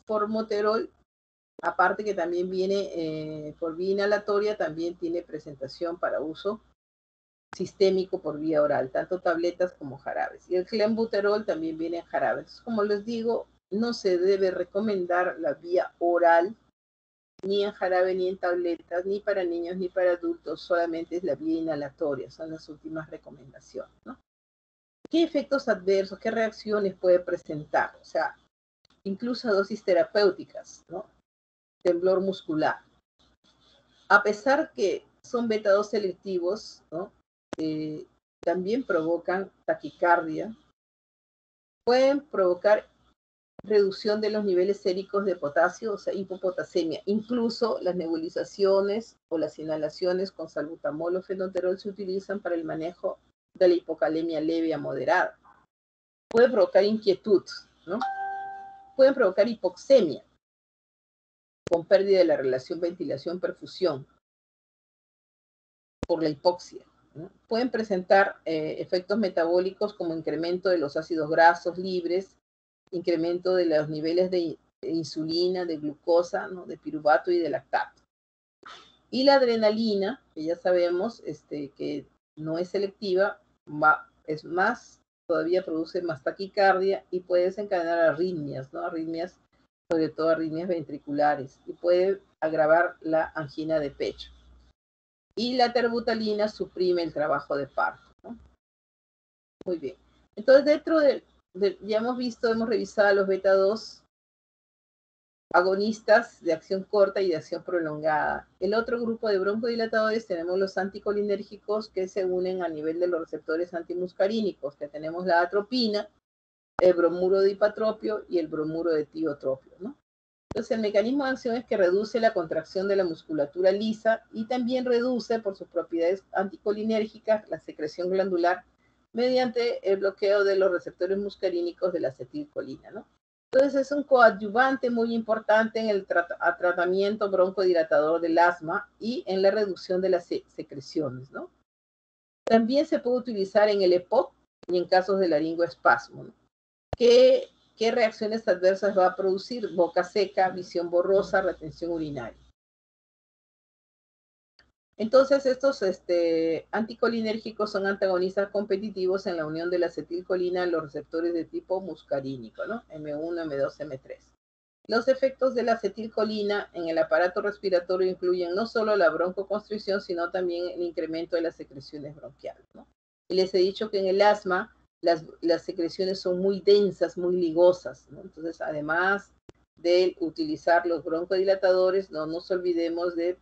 Speaker 1: formoterol, aparte que también viene por vía inhalatoria, también tiene presentación para uso sistémico por vía oral, tanto tabletas como jarabes. Y el clenbuterol también viene en jarabes. Como les digo, no se debe recomendar la vía oral, ni en jarabe, ni en tabletas, ni para niños, ni para adultos, solamente es la vía inhalatoria, son las últimas recomendaciones, ¿no? ¿Qué efectos adversos, qué reacciones puede presentar? O sea, incluso a dosis terapéuticas, ¿no? Temblor muscular. A pesar que son beta-2 selectivos, ¿no? También provocan taquicardia, pueden provocar reducción de los niveles séricos de potasio, o sea, hipopotasemia. Incluso las nebulizaciones o las inhalaciones con salbutamol o fenoterol se utilizan para el manejo de la hipocalemia leve a moderada. Puede provocar inquietud, ¿no? Pueden provocar hipoxemia, con pérdida de la relación ventilación-perfusión, por la hipoxia, ¿no? Pueden presentar efectos metabólicos como incremento de los ácidos grasos libres, incremento de los niveles de insulina, de glucosa, ¿no? De piruvato y de lactato. Y la adrenalina, que ya sabemos que no es selectiva, es más, todavía produce más taquicardia y puede desencadenar arritmias, ¿no? Arritmias, sobre todo arritmias ventriculares, y puede agravar la angina de pecho. Y la terbutalina suprime el trabajo de parto, ¿no? Muy bien. Entonces, dentro ya hemos revisado los beta-2 agonistas de acción corta y de acción prolongada. El otro grupo de broncodilatadores tenemos los anticolinérgicos que se unen a nivel de los receptores antimuscarínicos, que tenemos la atropina, el bromuro de hipatropio y el bromuro de tiotropio, ¿no? Entonces, el mecanismo de acción es que reduce la contracción de la musculatura lisa y también reduce, por sus propiedades anticolinérgicas, la secreción glandular mediante el bloqueo de los receptores muscarínicos de la acetilcolina, ¿no? Entonces, es un coadyuvante muy importante en el tratamiento broncodilatador del asma y en la reducción de las secreciones, ¿no? También se puede utilizar en el EPOC y en casos de laringoespasmo, ¿no? ¿Qué reacciones adversas va a producir? Boca seca, visión borrosa, retención urinaria. Entonces, estos anticolinérgicos son antagonistas competitivos en la unión de la acetilcolina a los receptores de tipo muscarínico, ¿no? M1, M2, M3. Los efectos de la acetilcolina en el aparato respiratorio incluyen no solo la broncoconstricción, sino también el incremento de las secreciones bronquiales, ¿no? Y les he dicho que en el asma las secreciones son muy densas, muy ligosas, ¿no? Entonces, además de utilizar los broncodilatadores, no nos olvidemos de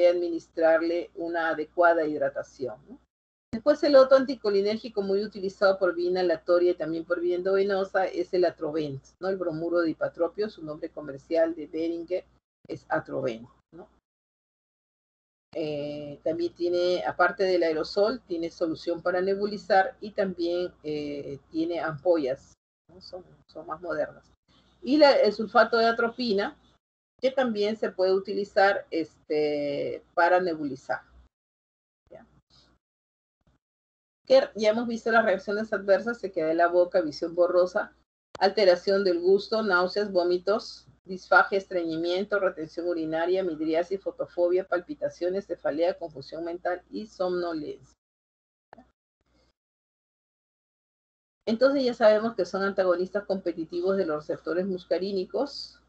Speaker 1: administrarle una adecuada hidratación, ¿no? Después, el otro anticolinérgico muy utilizado por vía inhalatoria y también por vía endovenosa es el Atrovent, ¿no? El bromuro de hipatropio, su nombre comercial de Boehringer es Atrovent, ¿no? También tiene, aparte del aerosol, tiene solución para nebulizar y también tiene ampollas, ¿no? Son más modernas. Y el sulfato de atropina, que también se puede utilizar para nebulizar. ¿Ya? Ya hemos visto las reacciones adversas: se queda en la boca, visión borrosa, alteración del gusto, náuseas, vómitos, disfagia, estreñimiento, retención urinaria, midriasis, fotofobia, palpitaciones, cefalea, confusión mental y somnolencia. Entonces ya sabemos que son antagonistas competitivos de los receptores muscarínicos.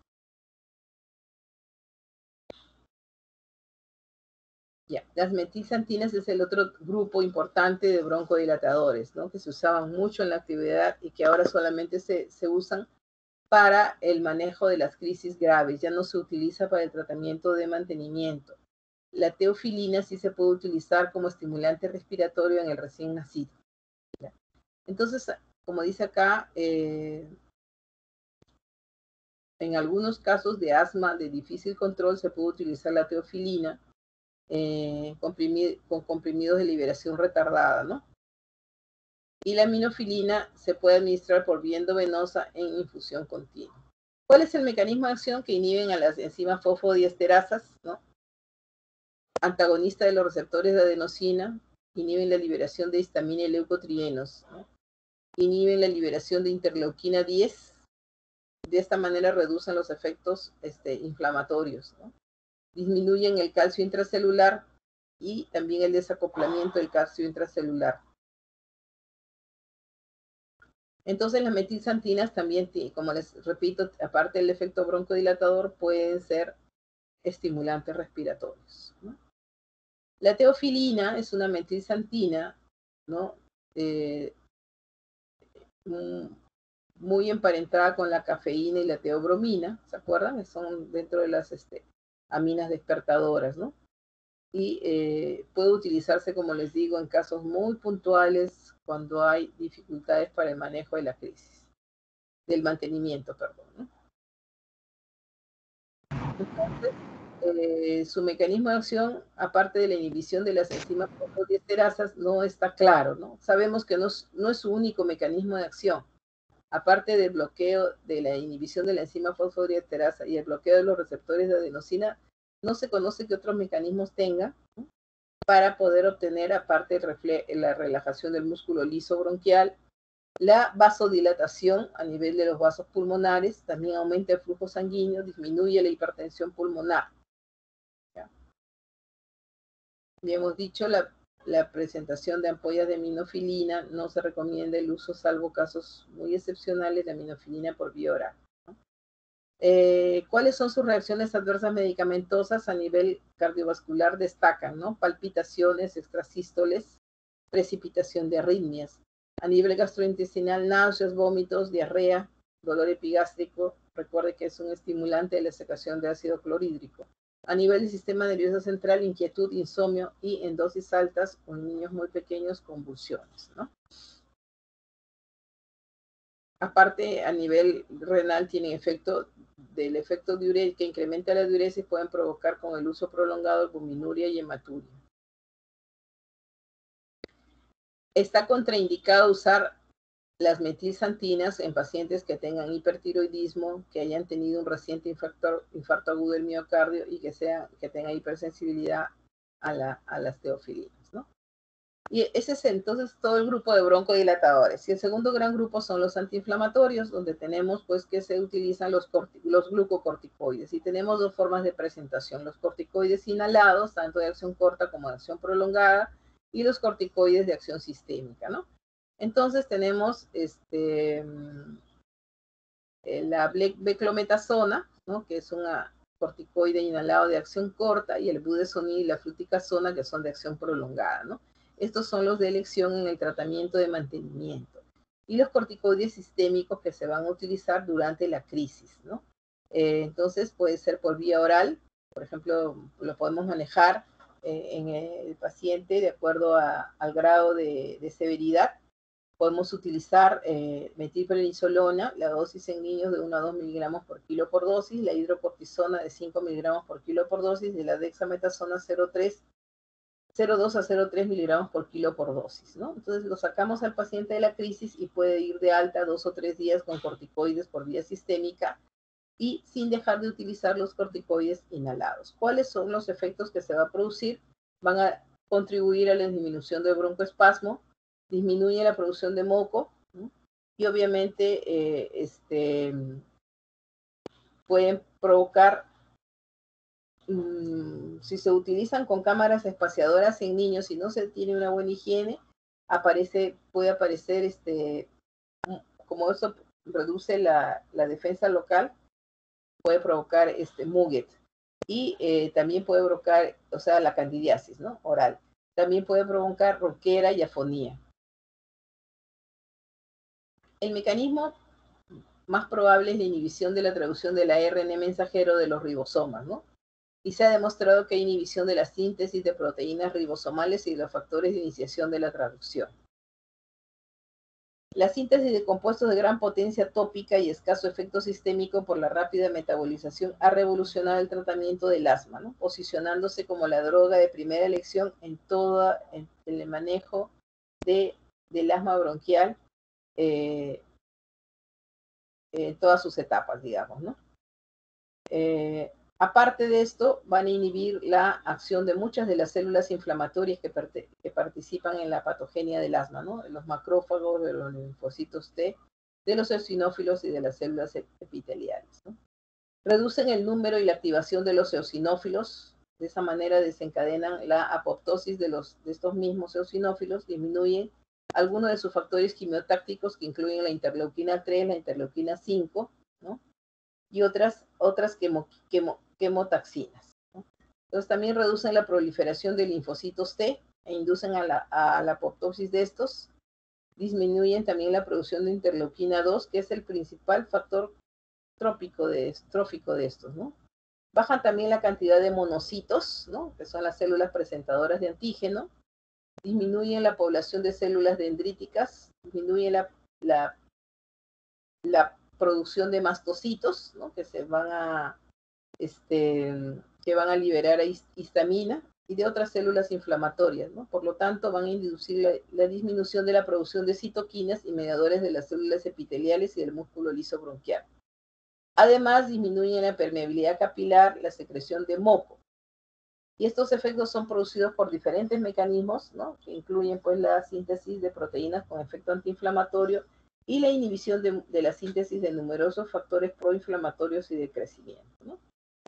Speaker 1: Ya, las metilxantinas es el otro grupo importante de broncodilatadores, ¿no? Que se usaban mucho en la actividad y que ahora solamente se usan para el manejo de las crisis graves, ya no se utiliza para el tratamiento de mantenimiento. La teofilina sí se puede utilizar como estimulante respiratorio en el recién nacido. ¿Ya? Entonces, como dice acá, en algunos casos de asma de difícil control se puede utilizar la teofilina con comprimidos de liberación retardada, ¿no? Y la aminofilina se puede administrar por vía endovenosa en infusión continua. ¿Cuál es el mecanismo de acción que inhiben a las enzimas fosfodiesterasas, ¿no? Antagonista de los receptores de adenosina, inhiben la liberación de histamina y leucotrienos, ¿no? Inhiben la liberación de interleuquina 10, de esta manera reducen los efectos inflamatorios, ¿no? Disminuyen el calcio intracelular y también el desacoplamiento del calcio intracelular. Entonces las metilxantinas también, como les repito, aparte del efecto broncodilatador, pueden ser estimulantes respiratorios, ¿no? La teofilina es una metilxantina, ¿no? Muy emparentada con la cafeína y la teobromina, ¿se acuerdan? Son dentro de las aminas despertadoras, ¿no? Y puede utilizarse, como les digo, en casos muy puntuales cuando hay dificultades para el manejo de la crisis, del mantenimiento, perdón, ¿no? Entonces, su mecanismo de acción, aparte de la inhibición de las enzimas fosfodiesterasas, no está claro, ¿no? Sabemos que no es su único mecanismo de acción. Aparte del bloqueo de la inhibición de la enzima fosfodiesterasa y el bloqueo de los receptores de adenosina, no se conoce qué otros mecanismos tenga, ¿no? Para poder obtener, aparte la relajación del músculo liso bronquial, la vasodilatación a nivel de los vasos pulmonares, también aumenta el flujo sanguíneo, disminuye la hipertensión pulmonar. ¿Ya? Ya hemos dicho, la presentación de ampollas de aminofilina, no se recomienda el uso salvo casos muy excepcionales de aminofilina por vía oral. ¿Cuáles son sus reacciones adversas medicamentosas a nivel cardiovascular? Destacan, ¿no? Palpitaciones, extrasístoles, precipitación de arritmias. A nivel gastrointestinal, náuseas, vómitos, diarrea, dolor epigástrico. Recuerde que es un estimulante de la secreción de ácido clorhídrico. A nivel del sistema nervioso central, inquietud, insomnio y en dosis altas o en niños muy pequeños, convulsiones, ¿no? Aparte, a nivel renal tienen efecto del efecto diurético que incrementa la diuresis, pueden provocar con el uso prolongado albuminuria y hematuria. Está contraindicado usar las metilxantinas en pacientes que tengan hipertiroidismo, que hayan tenido un reciente infarto agudo del miocardio y que tengan hipersensibilidad a las teofilinas, ¿no? Y ese es entonces todo el grupo de broncodilatadores. Y el segundo gran grupo son los antiinflamatorios, donde tenemos pues que se utilizan los glucocorticoides. Y tenemos dos formas de presentación: los corticoides inhalados, tanto de acción corta como de acción prolongada, y los corticoides de acción sistémica, ¿no? Entonces tenemos la beclometasona, ¿no? Que es una corticoide inhalado de acción corta, y el budesonide y la fluticasona, que son de acción prolongada, ¿no? Estos son los de elección en el tratamiento de mantenimiento. Y los corticoides sistémicos que se van a utilizar durante la crisis, ¿no? Entonces puede ser por vía oral, por ejemplo, lo podemos manejar en el paciente de acuerdo al grado de severidad. Podemos utilizar metilprednisolona, la dosis en niños de 1 a 2 miligramos por kilo por dosis, la hidrocortisona de 5 miligramos por kilo por dosis, y la dexametasona 0,2 a 0,3 miligramos por kilo por dosis, ¿no? Entonces lo sacamos al paciente de la crisis y puede ir de alta 2 o 3 días con corticoides por vía sistémica y sin dejar de utilizar los corticoides inhalados. ¿Cuáles son los efectos que se va a producir? Van a contribuir a la disminución del broncoespasmo, disminuye la producción de moco, ¿no? Y obviamente pueden provocar, si se utilizan con cámaras espaciadoras en niños y no se tiene una buena higiene, puede aparecer, como eso reduce la defensa local, puede provocar Muget. Y también puede provocar, o sea, la candidiasis, ¿no? Oral. También puede provocar ronquera y afonía. El mecanismo más probable es la inhibición de la traducción del ARN mensajero de los ribosomas, ¿no? Y se ha demostrado que hay inhibición de la síntesis de proteínas ribosomales y de los factores de iniciación de la traducción. La síntesis de compuestos de gran potencia tópica y escaso efecto sistémico por la rápida metabolización ha revolucionado el tratamiento del asma, ¿no? Posicionándose como la droga de primera elección en el manejo del asma bronquial, todas sus etapas, digamos, ¿no? Aparte de esto, van a inhibir la acción de muchas de las células inflamatorias que participan en la patogenia del asma, ¿no? De los macrófagos, de los linfocitos T, de los eosinófilos y de las células epiteliales, ¿no? Reducen el número y la activación de los eosinófilos. De esa manera desencadenan la apoptosis de estos mismos eosinófilos, disminuyen algunos de sus factores quimiotácticos que incluyen la interleuquina 3, la interleuquina 5, ¿no? Y otras quemotaxinas, ¿no? Entonces también reducen la proliferación de linfocitos T e inducen a la apoptosis de estos. Disminuyen también la producción de interleuquina 2, que es el principal factor trófico de estos, ¿no? Bajan también la cantidad de monocitos, ¿no? Que son las células presentadoras de antígeno. Disminuyen la población de células dendríticas, disminuyen la producción de mastocitos, ¿no? Que van a liberar histamina y de otras células inflamatorias, ¿no? Por lo tanto, van a inducir la disminución de la producción de citoquinas y mediadores de las células epiteliales y del músculo liso bronquial. Además, disminuyen la permeabilidad capilar, la secreción de moco. Y estos efectos son producidos por diferentes mecanismos, ¿no? Que incluyen pues la síntesis de proteínas con efecto antiinflamatorio y la inhibición de la síntesis de numerosos factores proinflamatorios y de crecimiento, ¿no?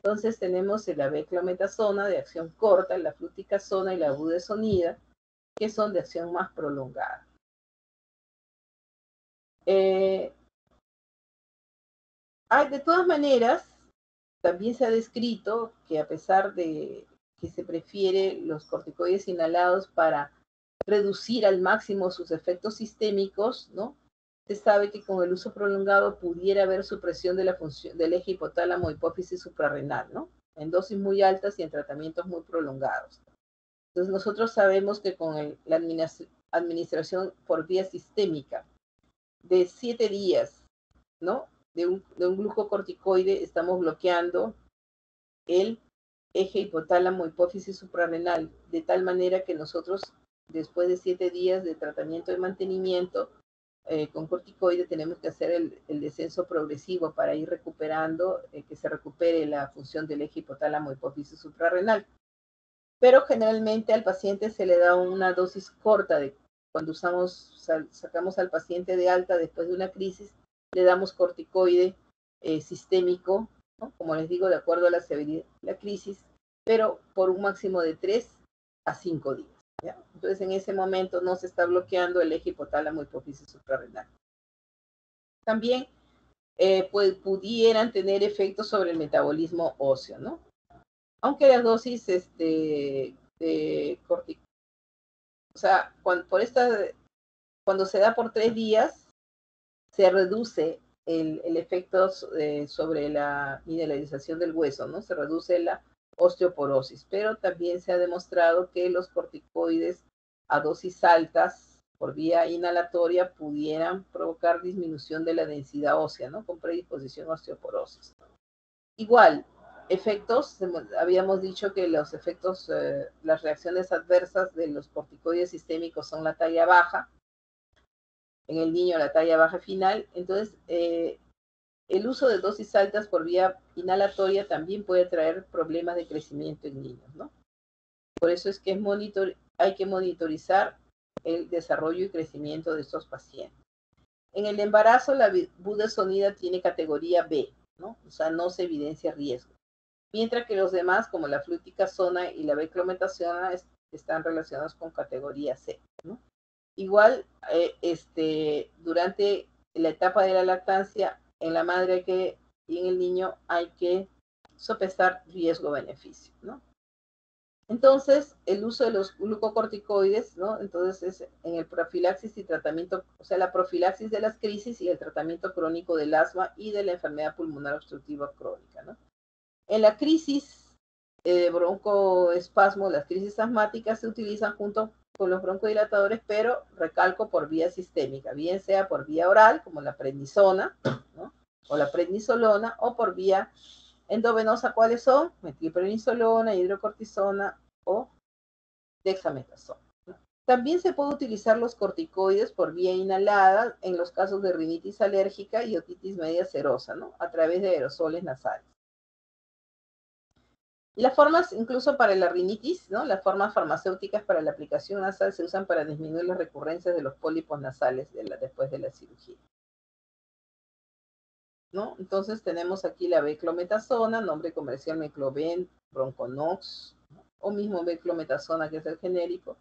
Speaker 1: Entonces tenemos la beclometasona de acción corta, la fluticasona y la budesonida, que son de acción más prolongada. De todas maneras, también se ha descrito que a pesar de que se prefiere los corticoides inhalados para reducir al máximo sus efectos sistémicos, ¿no? Se sabe que con el uso prolongado pudiera haber supresión de la función del eje hipotálamo hipófisis suprarrenal, ¿no? En dosis muy altas y en tratamientos muy prolongados. Entonces nosotros sabemos que con la administración por vía sistémica de 7 días, ¿no? De un glucocorticoide estamos bloqueando el eje hipotálamo hipófisis suprarrenal, de tal manera que nosotros, después de 7 días de tratamiento de mantenimiento con corticoide, tenemos que hacer el descenso progresivo para ir recuperando, que se recupere la función del eje hipotálamo hipófisis suprarrenal. Pero generalmente al paciente se le da una dosis corta cuando sacamos al paciente de alta después de una crisis, le damos corticoide sistémico, ¿no? Como les digo, de acuerdo a la severidad de la crisis, pero por un máximo de 3 a 5 días. ¿Ya? Entonces, en ese momento no se está bloqueando el eje hipotálamo hipófisis suprarrenal. También pudieran tener efectos sobre el metabolismo óseo, ¿no? Aunque las dosis de corticoides, o sea, cuando se da por 3 días, se reduce el efecto sobre la mineralización del hueso, ¿no? Se reduce la osteoporosis, pero también se ha demostrado que los corticoides a dosis altas por vía inhalatoria pudieran provocar disminución de la densidad ósea, ¿no? Con predisposición a osteoporosis. Igual, efectos, habíamos dicho que los efectos, las reacciones adversas de los corticoides sistémicos son la talla baja, en el niño la talla baja final. Entonces, el uso de dosis altas por vía inhalatoria también puede traer problemas de crecimiento en niños, ¿no? Por eso es que hay que monitorizar el desarrollo y crecimiento de estos pacientes. En el embarazo, la budesonida tiene categoría B, ¿no? O sea, no se evidencia riesgo. Mientras que los demás, como la fluticasona y la beclometasona, están relacionados con categoría C, ¿no? Igual, durante la etapa de la lactancia, en la madre y en el niño hay que sopesar riesgo-beneficio, ¿no? Entonces, el uso de los glucocorticoides, ¿no? Entonces, es en el profilaxis y tratamiento, o sea, la profilaxis de las crisis y el tratamiento crónico del asma y de la enfermedad pulmonar obstructiva crónica, ¿no? En la crisis broncoespasmo, las crisis asmáticas se utilizan junto con los broncodilatadores, pero recalco por vía sistémica, bien sea por vía oral, como la prednisona, ¿no? O la prednisolona, o por vía endovenosa, ¿cuáles son? Metilprednisolona, hidrocortisona o dexametasona, ¿no? También se puede utilizar los corticoides por vía inhalada en los casos de rinitis alérgica y otitis media serosa, ¿no? A través de aerosoles nasales. Las formas, incluso para la rinitis, ¿no? Las formas farmacéuticas para la aplicación nasal se usan para disminuir las recurrencias de los pólipos nasales después de la cirugía, ¿no? Entonces tenemos aquí la beclometasona, nombre comercial Mecloben, Bronconox, ¿no? O mismo beclometasona, que es el genérico.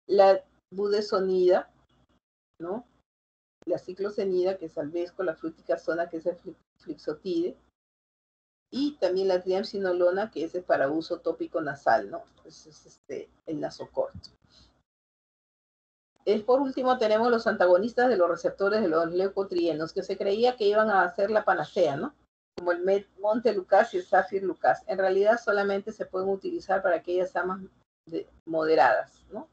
Speaker 1: La budesonida, ¿no? La ciclosenida, que es Alvesco, la fluticasona, que es el flixotide, y también la triamcinolona, que es para uso tópico nasal, ¿no? Es el nasocort. Por último, tenemos los antagonistas de los receptores de los leucotrienos, que se creía que iban a hacer la panacea, ¿no? Como el Montelukast y el Zafirlukast. En realidad solamente se pueden utilizar para aquellas amas moderadas, ¿no?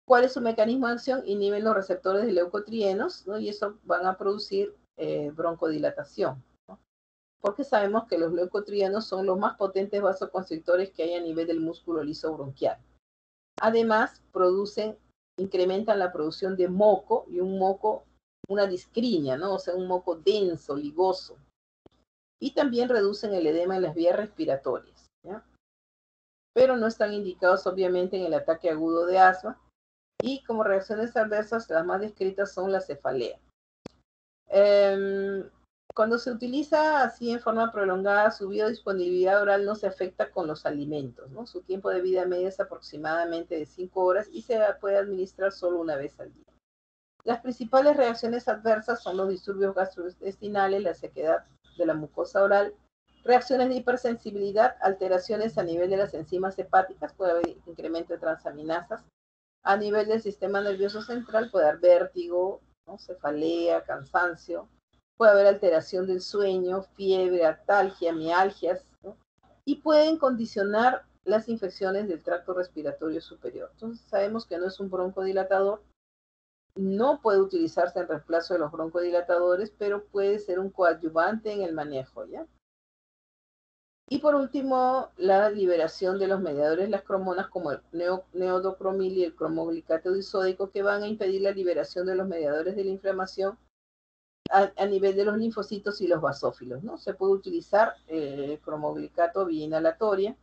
Speaker 1: ¿Cuál es su mecanismo de acción? Inhiben los receptores de leucotrienos, ¿no? Y eso van a producir broncodilatación, ¿no? Porque sabemos que los leucotrienos son los más potentes vasoconstrictores que hay a nivel del músculo liso bronquial. Además, incrementan la producción de moco, y un moco, una discrinia, ¿no? O sea, un moco denso, ligoso. Y también reducen el edema en las vías respiratorias, ¿ya? Pero no están indicados, obviamente, en el ataque agudo de asma. Y como reacciones adversas, las más descritas son la cefalea. Cuando se utiliza así en forma prolongada, su biodisponibilidad oral no se afecta con los alimentos, ¿no? Su tiempo de vida media es aproximadamente de 5 horas y se puede administrar solo una vez al día. Las principales reacciones adversas son los disturbios gastrointestinales, la sequedad de la mucosa oral, reacciones de hipersensibilidad, alteraciones a nivel de las enzimas hepáticas, puede haber incremento de transaminasas. A nivel del sistema nervioso central puede haber vértigo, ¿no? Cefalea, cansancio. Puede haber alteración del sueño, fiebre, atalgia, mialgias, ¿no? Y pueden condicionar las infecciones del tracto respiratorio superior. Entonces sabemos que no es un broncodilatador, no puede utilizarse en reemplazo de los broncodilatadores, pero puede ser un coadyuvante en el manejo, ¿ya? Y por último, la liberación de los mediadores, las cromonas, como el neodocromil y el cromoglicato disódico, que van a impedir la liberación de los mediadores de la inflamación a nivel de los linfocitos y los basófilos, ¿no? Se puede utilizar cromoglicato vía inhalatoria.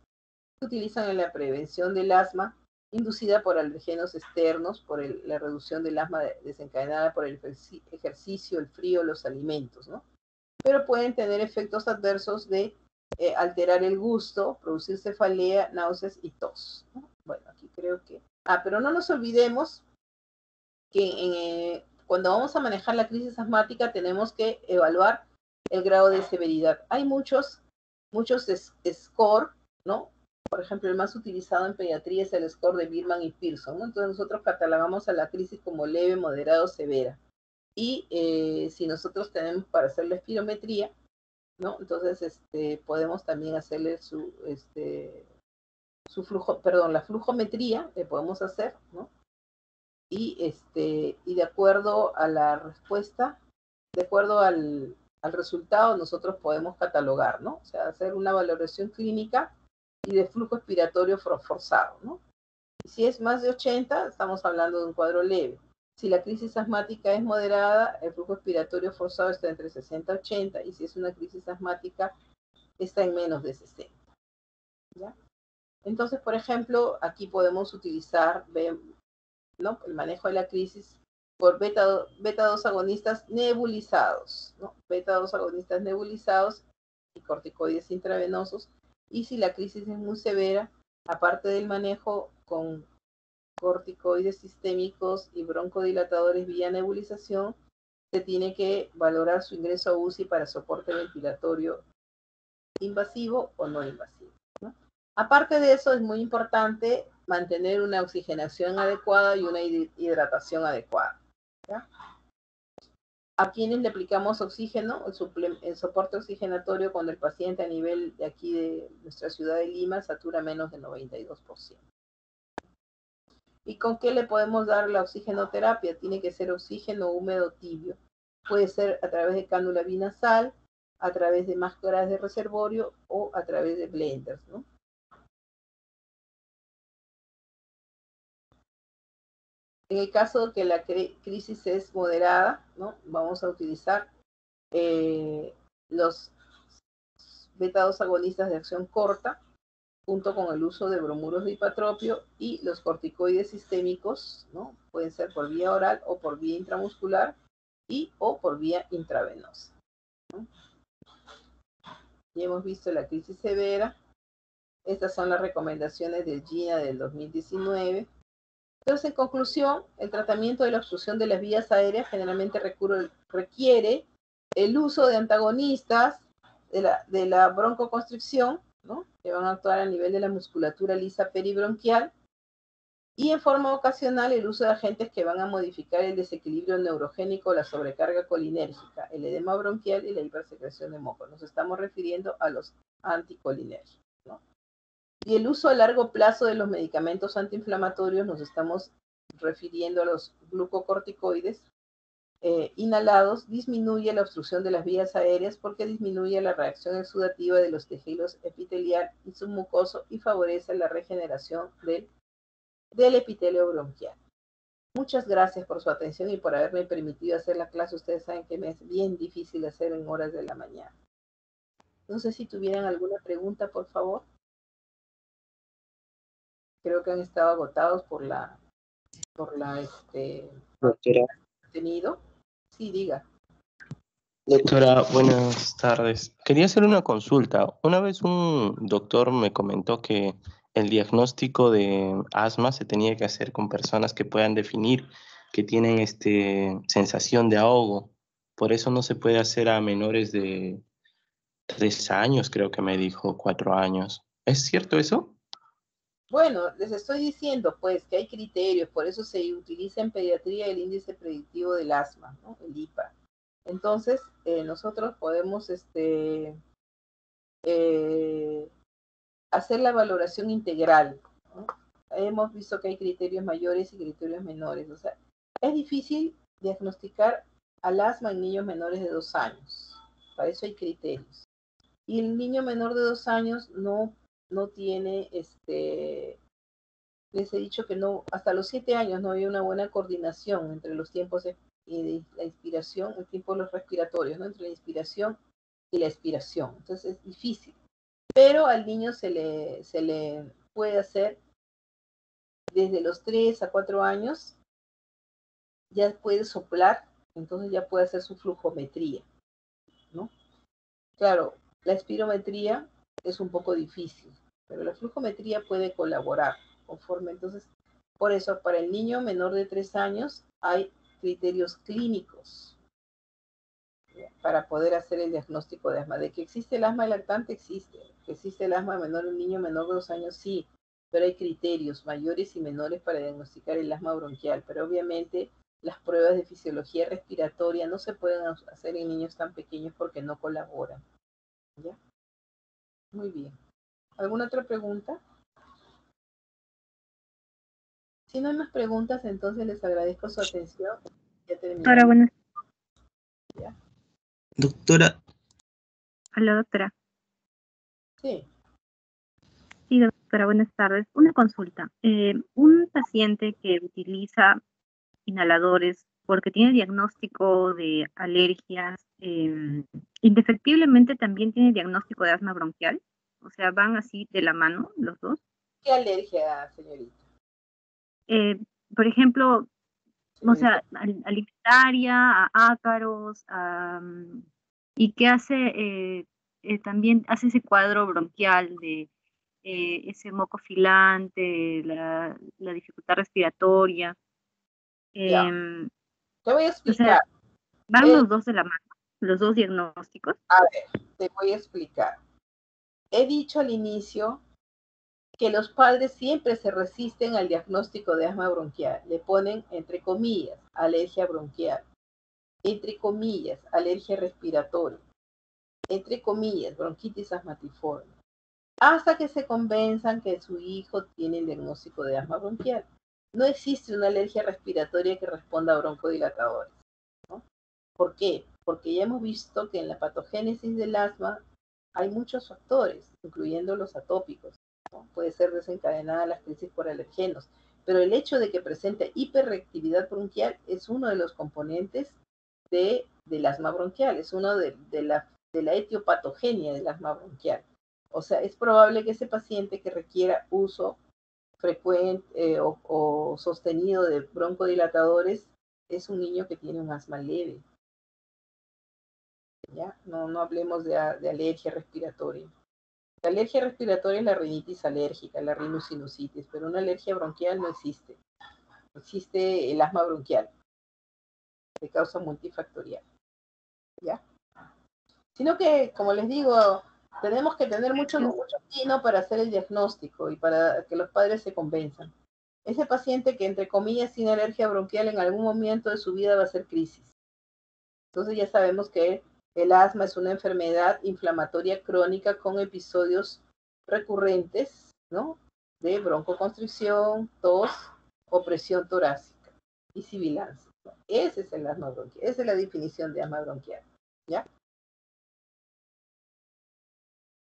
Speaker 1: Se utilizan en la prevención del asma inducida por alergenos externos, por la reducción del asma desencadenada por el ejercicio, el frío, los alimentos, ¿no? Pero pueden tener efectos adversos de alterar el gusto, producir cefalea, náuseas y tos, ¿no? Bueno, aquí creo que... pero no nos olvidemos que cuando vamos a manejar la crisis asmática tenemos que evaluar el grado de severidad. Hay muchos score, ¿no? Por ejemplo, el más utilizado en pediatría es el score de Birman y Pearson, ¿no? Entonces nosotros catalogamos a la crisis como leve, moderado, severa. Y si nosotros tenemos para hacer la espirometría, ¿no? Entonces podemos también hacerle su flujo, perdón, la flujometría que podemos hacer, ¿no? Y de acuerdo a la respuesta, de acuerdo al resultado, nosotros podemos catalogar, ¿no? O sea, hacer una valoración clínica y de flujo expiratorio forzado, ¿no? Y si es más de 80, estamos hablando de un cuadro leve. Si la crisis asmática es moderada, el flujo expiratorio forzado está entre 60 y 80, y si es una crisis asmática, está en menos de 60. ¿Ya? Entonces, por ejemplo, aquí podemos utilizar, ¿no?, el manejo de la crisis por beta-2 agonistas nebulizados, ¿no? Beta-2 agonistas nebulizados y corticoides intravenosos. Y si la crisis es muy severa, aparte del manejo con corticoides sistémicos y broncodilatadores vía nebulización, se tiene que valorar su ingreso a UCI para soporte ventilatorio invasivo o no invasivo, ¿no? Aparte de eso, es muy importante mantener una oxigenación adecuada y una hidratación adecuada, ¿ya? A quienes le aplicamos oxígeno, el soporte oxigenatorio cuando el paciente a nivel de aquí de nuestra ciudad de Lima satura menos del 92%. ¿Y con qué le podemos dar la oxigenoterapia? Tiene que ser oxígeno húmedo tibio. Puede ser a través de cánula binasal, a través de máscaras de reservorio o a través de blenders, ¿no? En el caso de que la crisis es moderada, ¿no? Vamos a utilizar los beta-2 agonistas de acción corta, junto con el uso de bromuros de hipatropio y los corticoides sistémicos, ¿no? Pueden ser por vía oral o por vía intramuscular y o por vía intravenosa, ¿no? Ya hemos visto la crisis severa. Estas son las recomendaciones del GINA del 2019. Entonces, en conclusión, el tratamiento de la obstrucción de las vías aéreas generalmente requiere el uso de antagonistas de la broncoconstricción, ¿no? Que van a actuar a nivel de la musculatura lisa peribronquial, y en forma ocasional el uso de agentes que van a modificar el desequilibrio neurogénico, la sobrecarga colinérgica, el edema bronquial y la hipersecreción de moco. Nos estamos refiriendo a los anticolinérgicos, ¿no? Y el uso a largo plazo de los medicamentos antiinflamatorios, nos estamos refiriendo a los glucocorticoides inhalados, disminuye la obstrucción de las vías aéreas porque disminuye la reacción exudativa de los tejidos epitelial y submucoso y favorece la regeneración del epitelio bronquial. Muchas gracias por su atención y por haberme permitido hacer la clase. Ustedes saben que me es bien difícil hacer en horas de la mañana. No sé si tuvieran alguna pregunta, por favor. Creo que han estado agotados por la
Speaker 4: Doctora,
Speaker 1: contenido. Sí, diga.
Speaker 3: Doctora, buenas tardes. Quería hacer una consulta. Una vez un doctor me comentó que el diagnóstico de asma se tenía que hacer con personas que puedan definir que tienen sensación de ahogo. Por eso no se puede hacer a menores de 3 años, creo que me dijo, 4 años. ¿Es cierto eso?
Speaker 1: Bueno, les estoy diciendo pues que hay criterios, por eso se utiliza en pediatría el índice predictivo del asma, ¿no? El IPA. Entonces, nosotros podemos hacer la valoración integral, ¿no? Hemos visto que hay criterios mayores y criterios menores. O sea, es difícil diagnosticar al asma en niños menores de 2 años. Para eso hay criterios. Y el niño menor de 2 años no tiene, les he dicho que no, hasta los 7 años no había una buena coordinación entre los tiempos de la inspiración, el tiempo de los respiratorios, ¿no? Entre la inspiración y la expiración. Entonces es difícil. Pero al niño se le puede hacer desde los 3 a 4 años, ya puede soplar, entonces ya puede hacer su flujometría, ¿no? Claro, la espirometría es un poco difícil, pero la flujometría puede colaborar conforme. Entonces, por eso, para el niño menor de 3 años hay criterios clínicos para poder hacer el diagnóstico de asma. De que existe el asma lactante, existe. Que existe el asma menor en un niño menor de 2 años, sí. Pero hay criterios mayores y menores para diagnosticar el asma bronquial. Pero obviamente las pruebas de fisiología respiratoria no se pueden hacer en niños tan pequeños porque no colaboran. ¿Ya? Muy bien. ¿Alguna otra pregunta? Si no hay más preguntas, entonces les agradezco su atención. Ya terminamos.
Speaker 2: Buenas.
Speaker 1: ¿Ya?
Speaker 3: Doctora.
Speaker 2: Hola, doctora.
Speaker 1: Sí.
Speaker 2: Sí, doctora, buenas tardes. Una consulta. Un paciente que utiliza inhaladores porque tiene diagnóstico de alergias, indefectiblemente también tiene diagnóstico de asma bronquial. O sea, van así de la mano los dos.
Speaker 1: ¿Qué alergia, señorita?
Speaker 2: Por ejemplo, o sea,
Speaker 1: Señorita.
Speaker 2: alimentaria, a ácaros, y que hace también hace ese cuadro bronquial de ese moco filante, la dificultad respiratoria.
Speaker 1: Ya. Te voy a
Speaker 2: O sea,
Speaker 1: explicar.
Speaker 2: van los dos de la mano, los dos diagnósticos.
Speaker 1: A ver, te voy a explicar. He dicho al inicio que los padres siempre se resisten al diagnóstico de asma bronquial. Le ponen, entre comillas, alergia bronquial, entre comillas, alergia respiratoria, entre comillas, bronquitis asmatiforme, hasta que se convenzan que su hijo tiene el diagnóstico de asma bronquial. No existe una alergia respiratoria que responda a broncodilatadores, ¿no? ¿Por qué? Porque ya hemos visto que en la patogénesis del asma hay muchos factores, incluyendo los atópicos, ¿no? Puede ser desencadenada las crisis por alergenos, pero el hecho de que presente hiperreactividad bronquial es uno de los componentes del asma bronquial, es uno de la etiopatogenia del asma bronquial. O sea, es probable que ese paciente que requiera uso frecuente o sostenido de broncodilatadores es un niño que tiene un asma leve. ¿Ya? No hablemos de alergia respiratoria. La alergia respiratoria es la rinitis alérgica, la rhinosinusitis, pero una alergia bronquial no existe. Existe el asma bronquial, de causa multifactorial. ¿Ya? Sino que, como les digo, tenemos que tener mucho tino para hacer el diagnóstico y para que los padres se convenzan. Ese paciente que, entre comillas, tiene alergia bronquial en algún momento de su vida va a ser crisis. Entonces ya sabemos que el asma es una enfermedad inflamatoria crónica con episodios recurrentes, ¿no? De broncoconstricción, tos o presión torácica y sibilancia. Ese es el asma bronquial, esa es la definición de asma bronquial, ¿ya?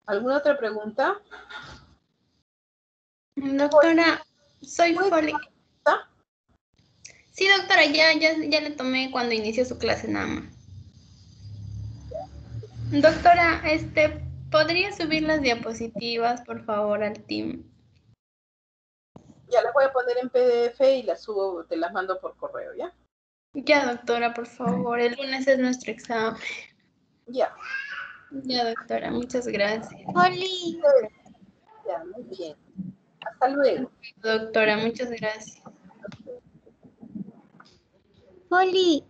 Speaker 1: ¿Alguna otra pregunta?
Speaker 5: Doctora, soy Foley. Sí, doctora, ya le tomé cuando inició su clase nada más. Doctora, ¿podría subir las diapositivas, por favor, al team?
Speaker 1: Ya las voy a poner en PDF y las subo, te las mando por correo, ¿ya?
Speaker 5: Ya, doctora, por favor. El lunes es nuestro examen.
Speaker 1: Ya.
Speaker 5: Ya, doctora, muchas gracias.
Speaker 6: Oli.
Speaker 1: Ya, muy bien. Hasta luego.
Speaker 5: Doctora, muchas gracias.
Speaker 6: Oli.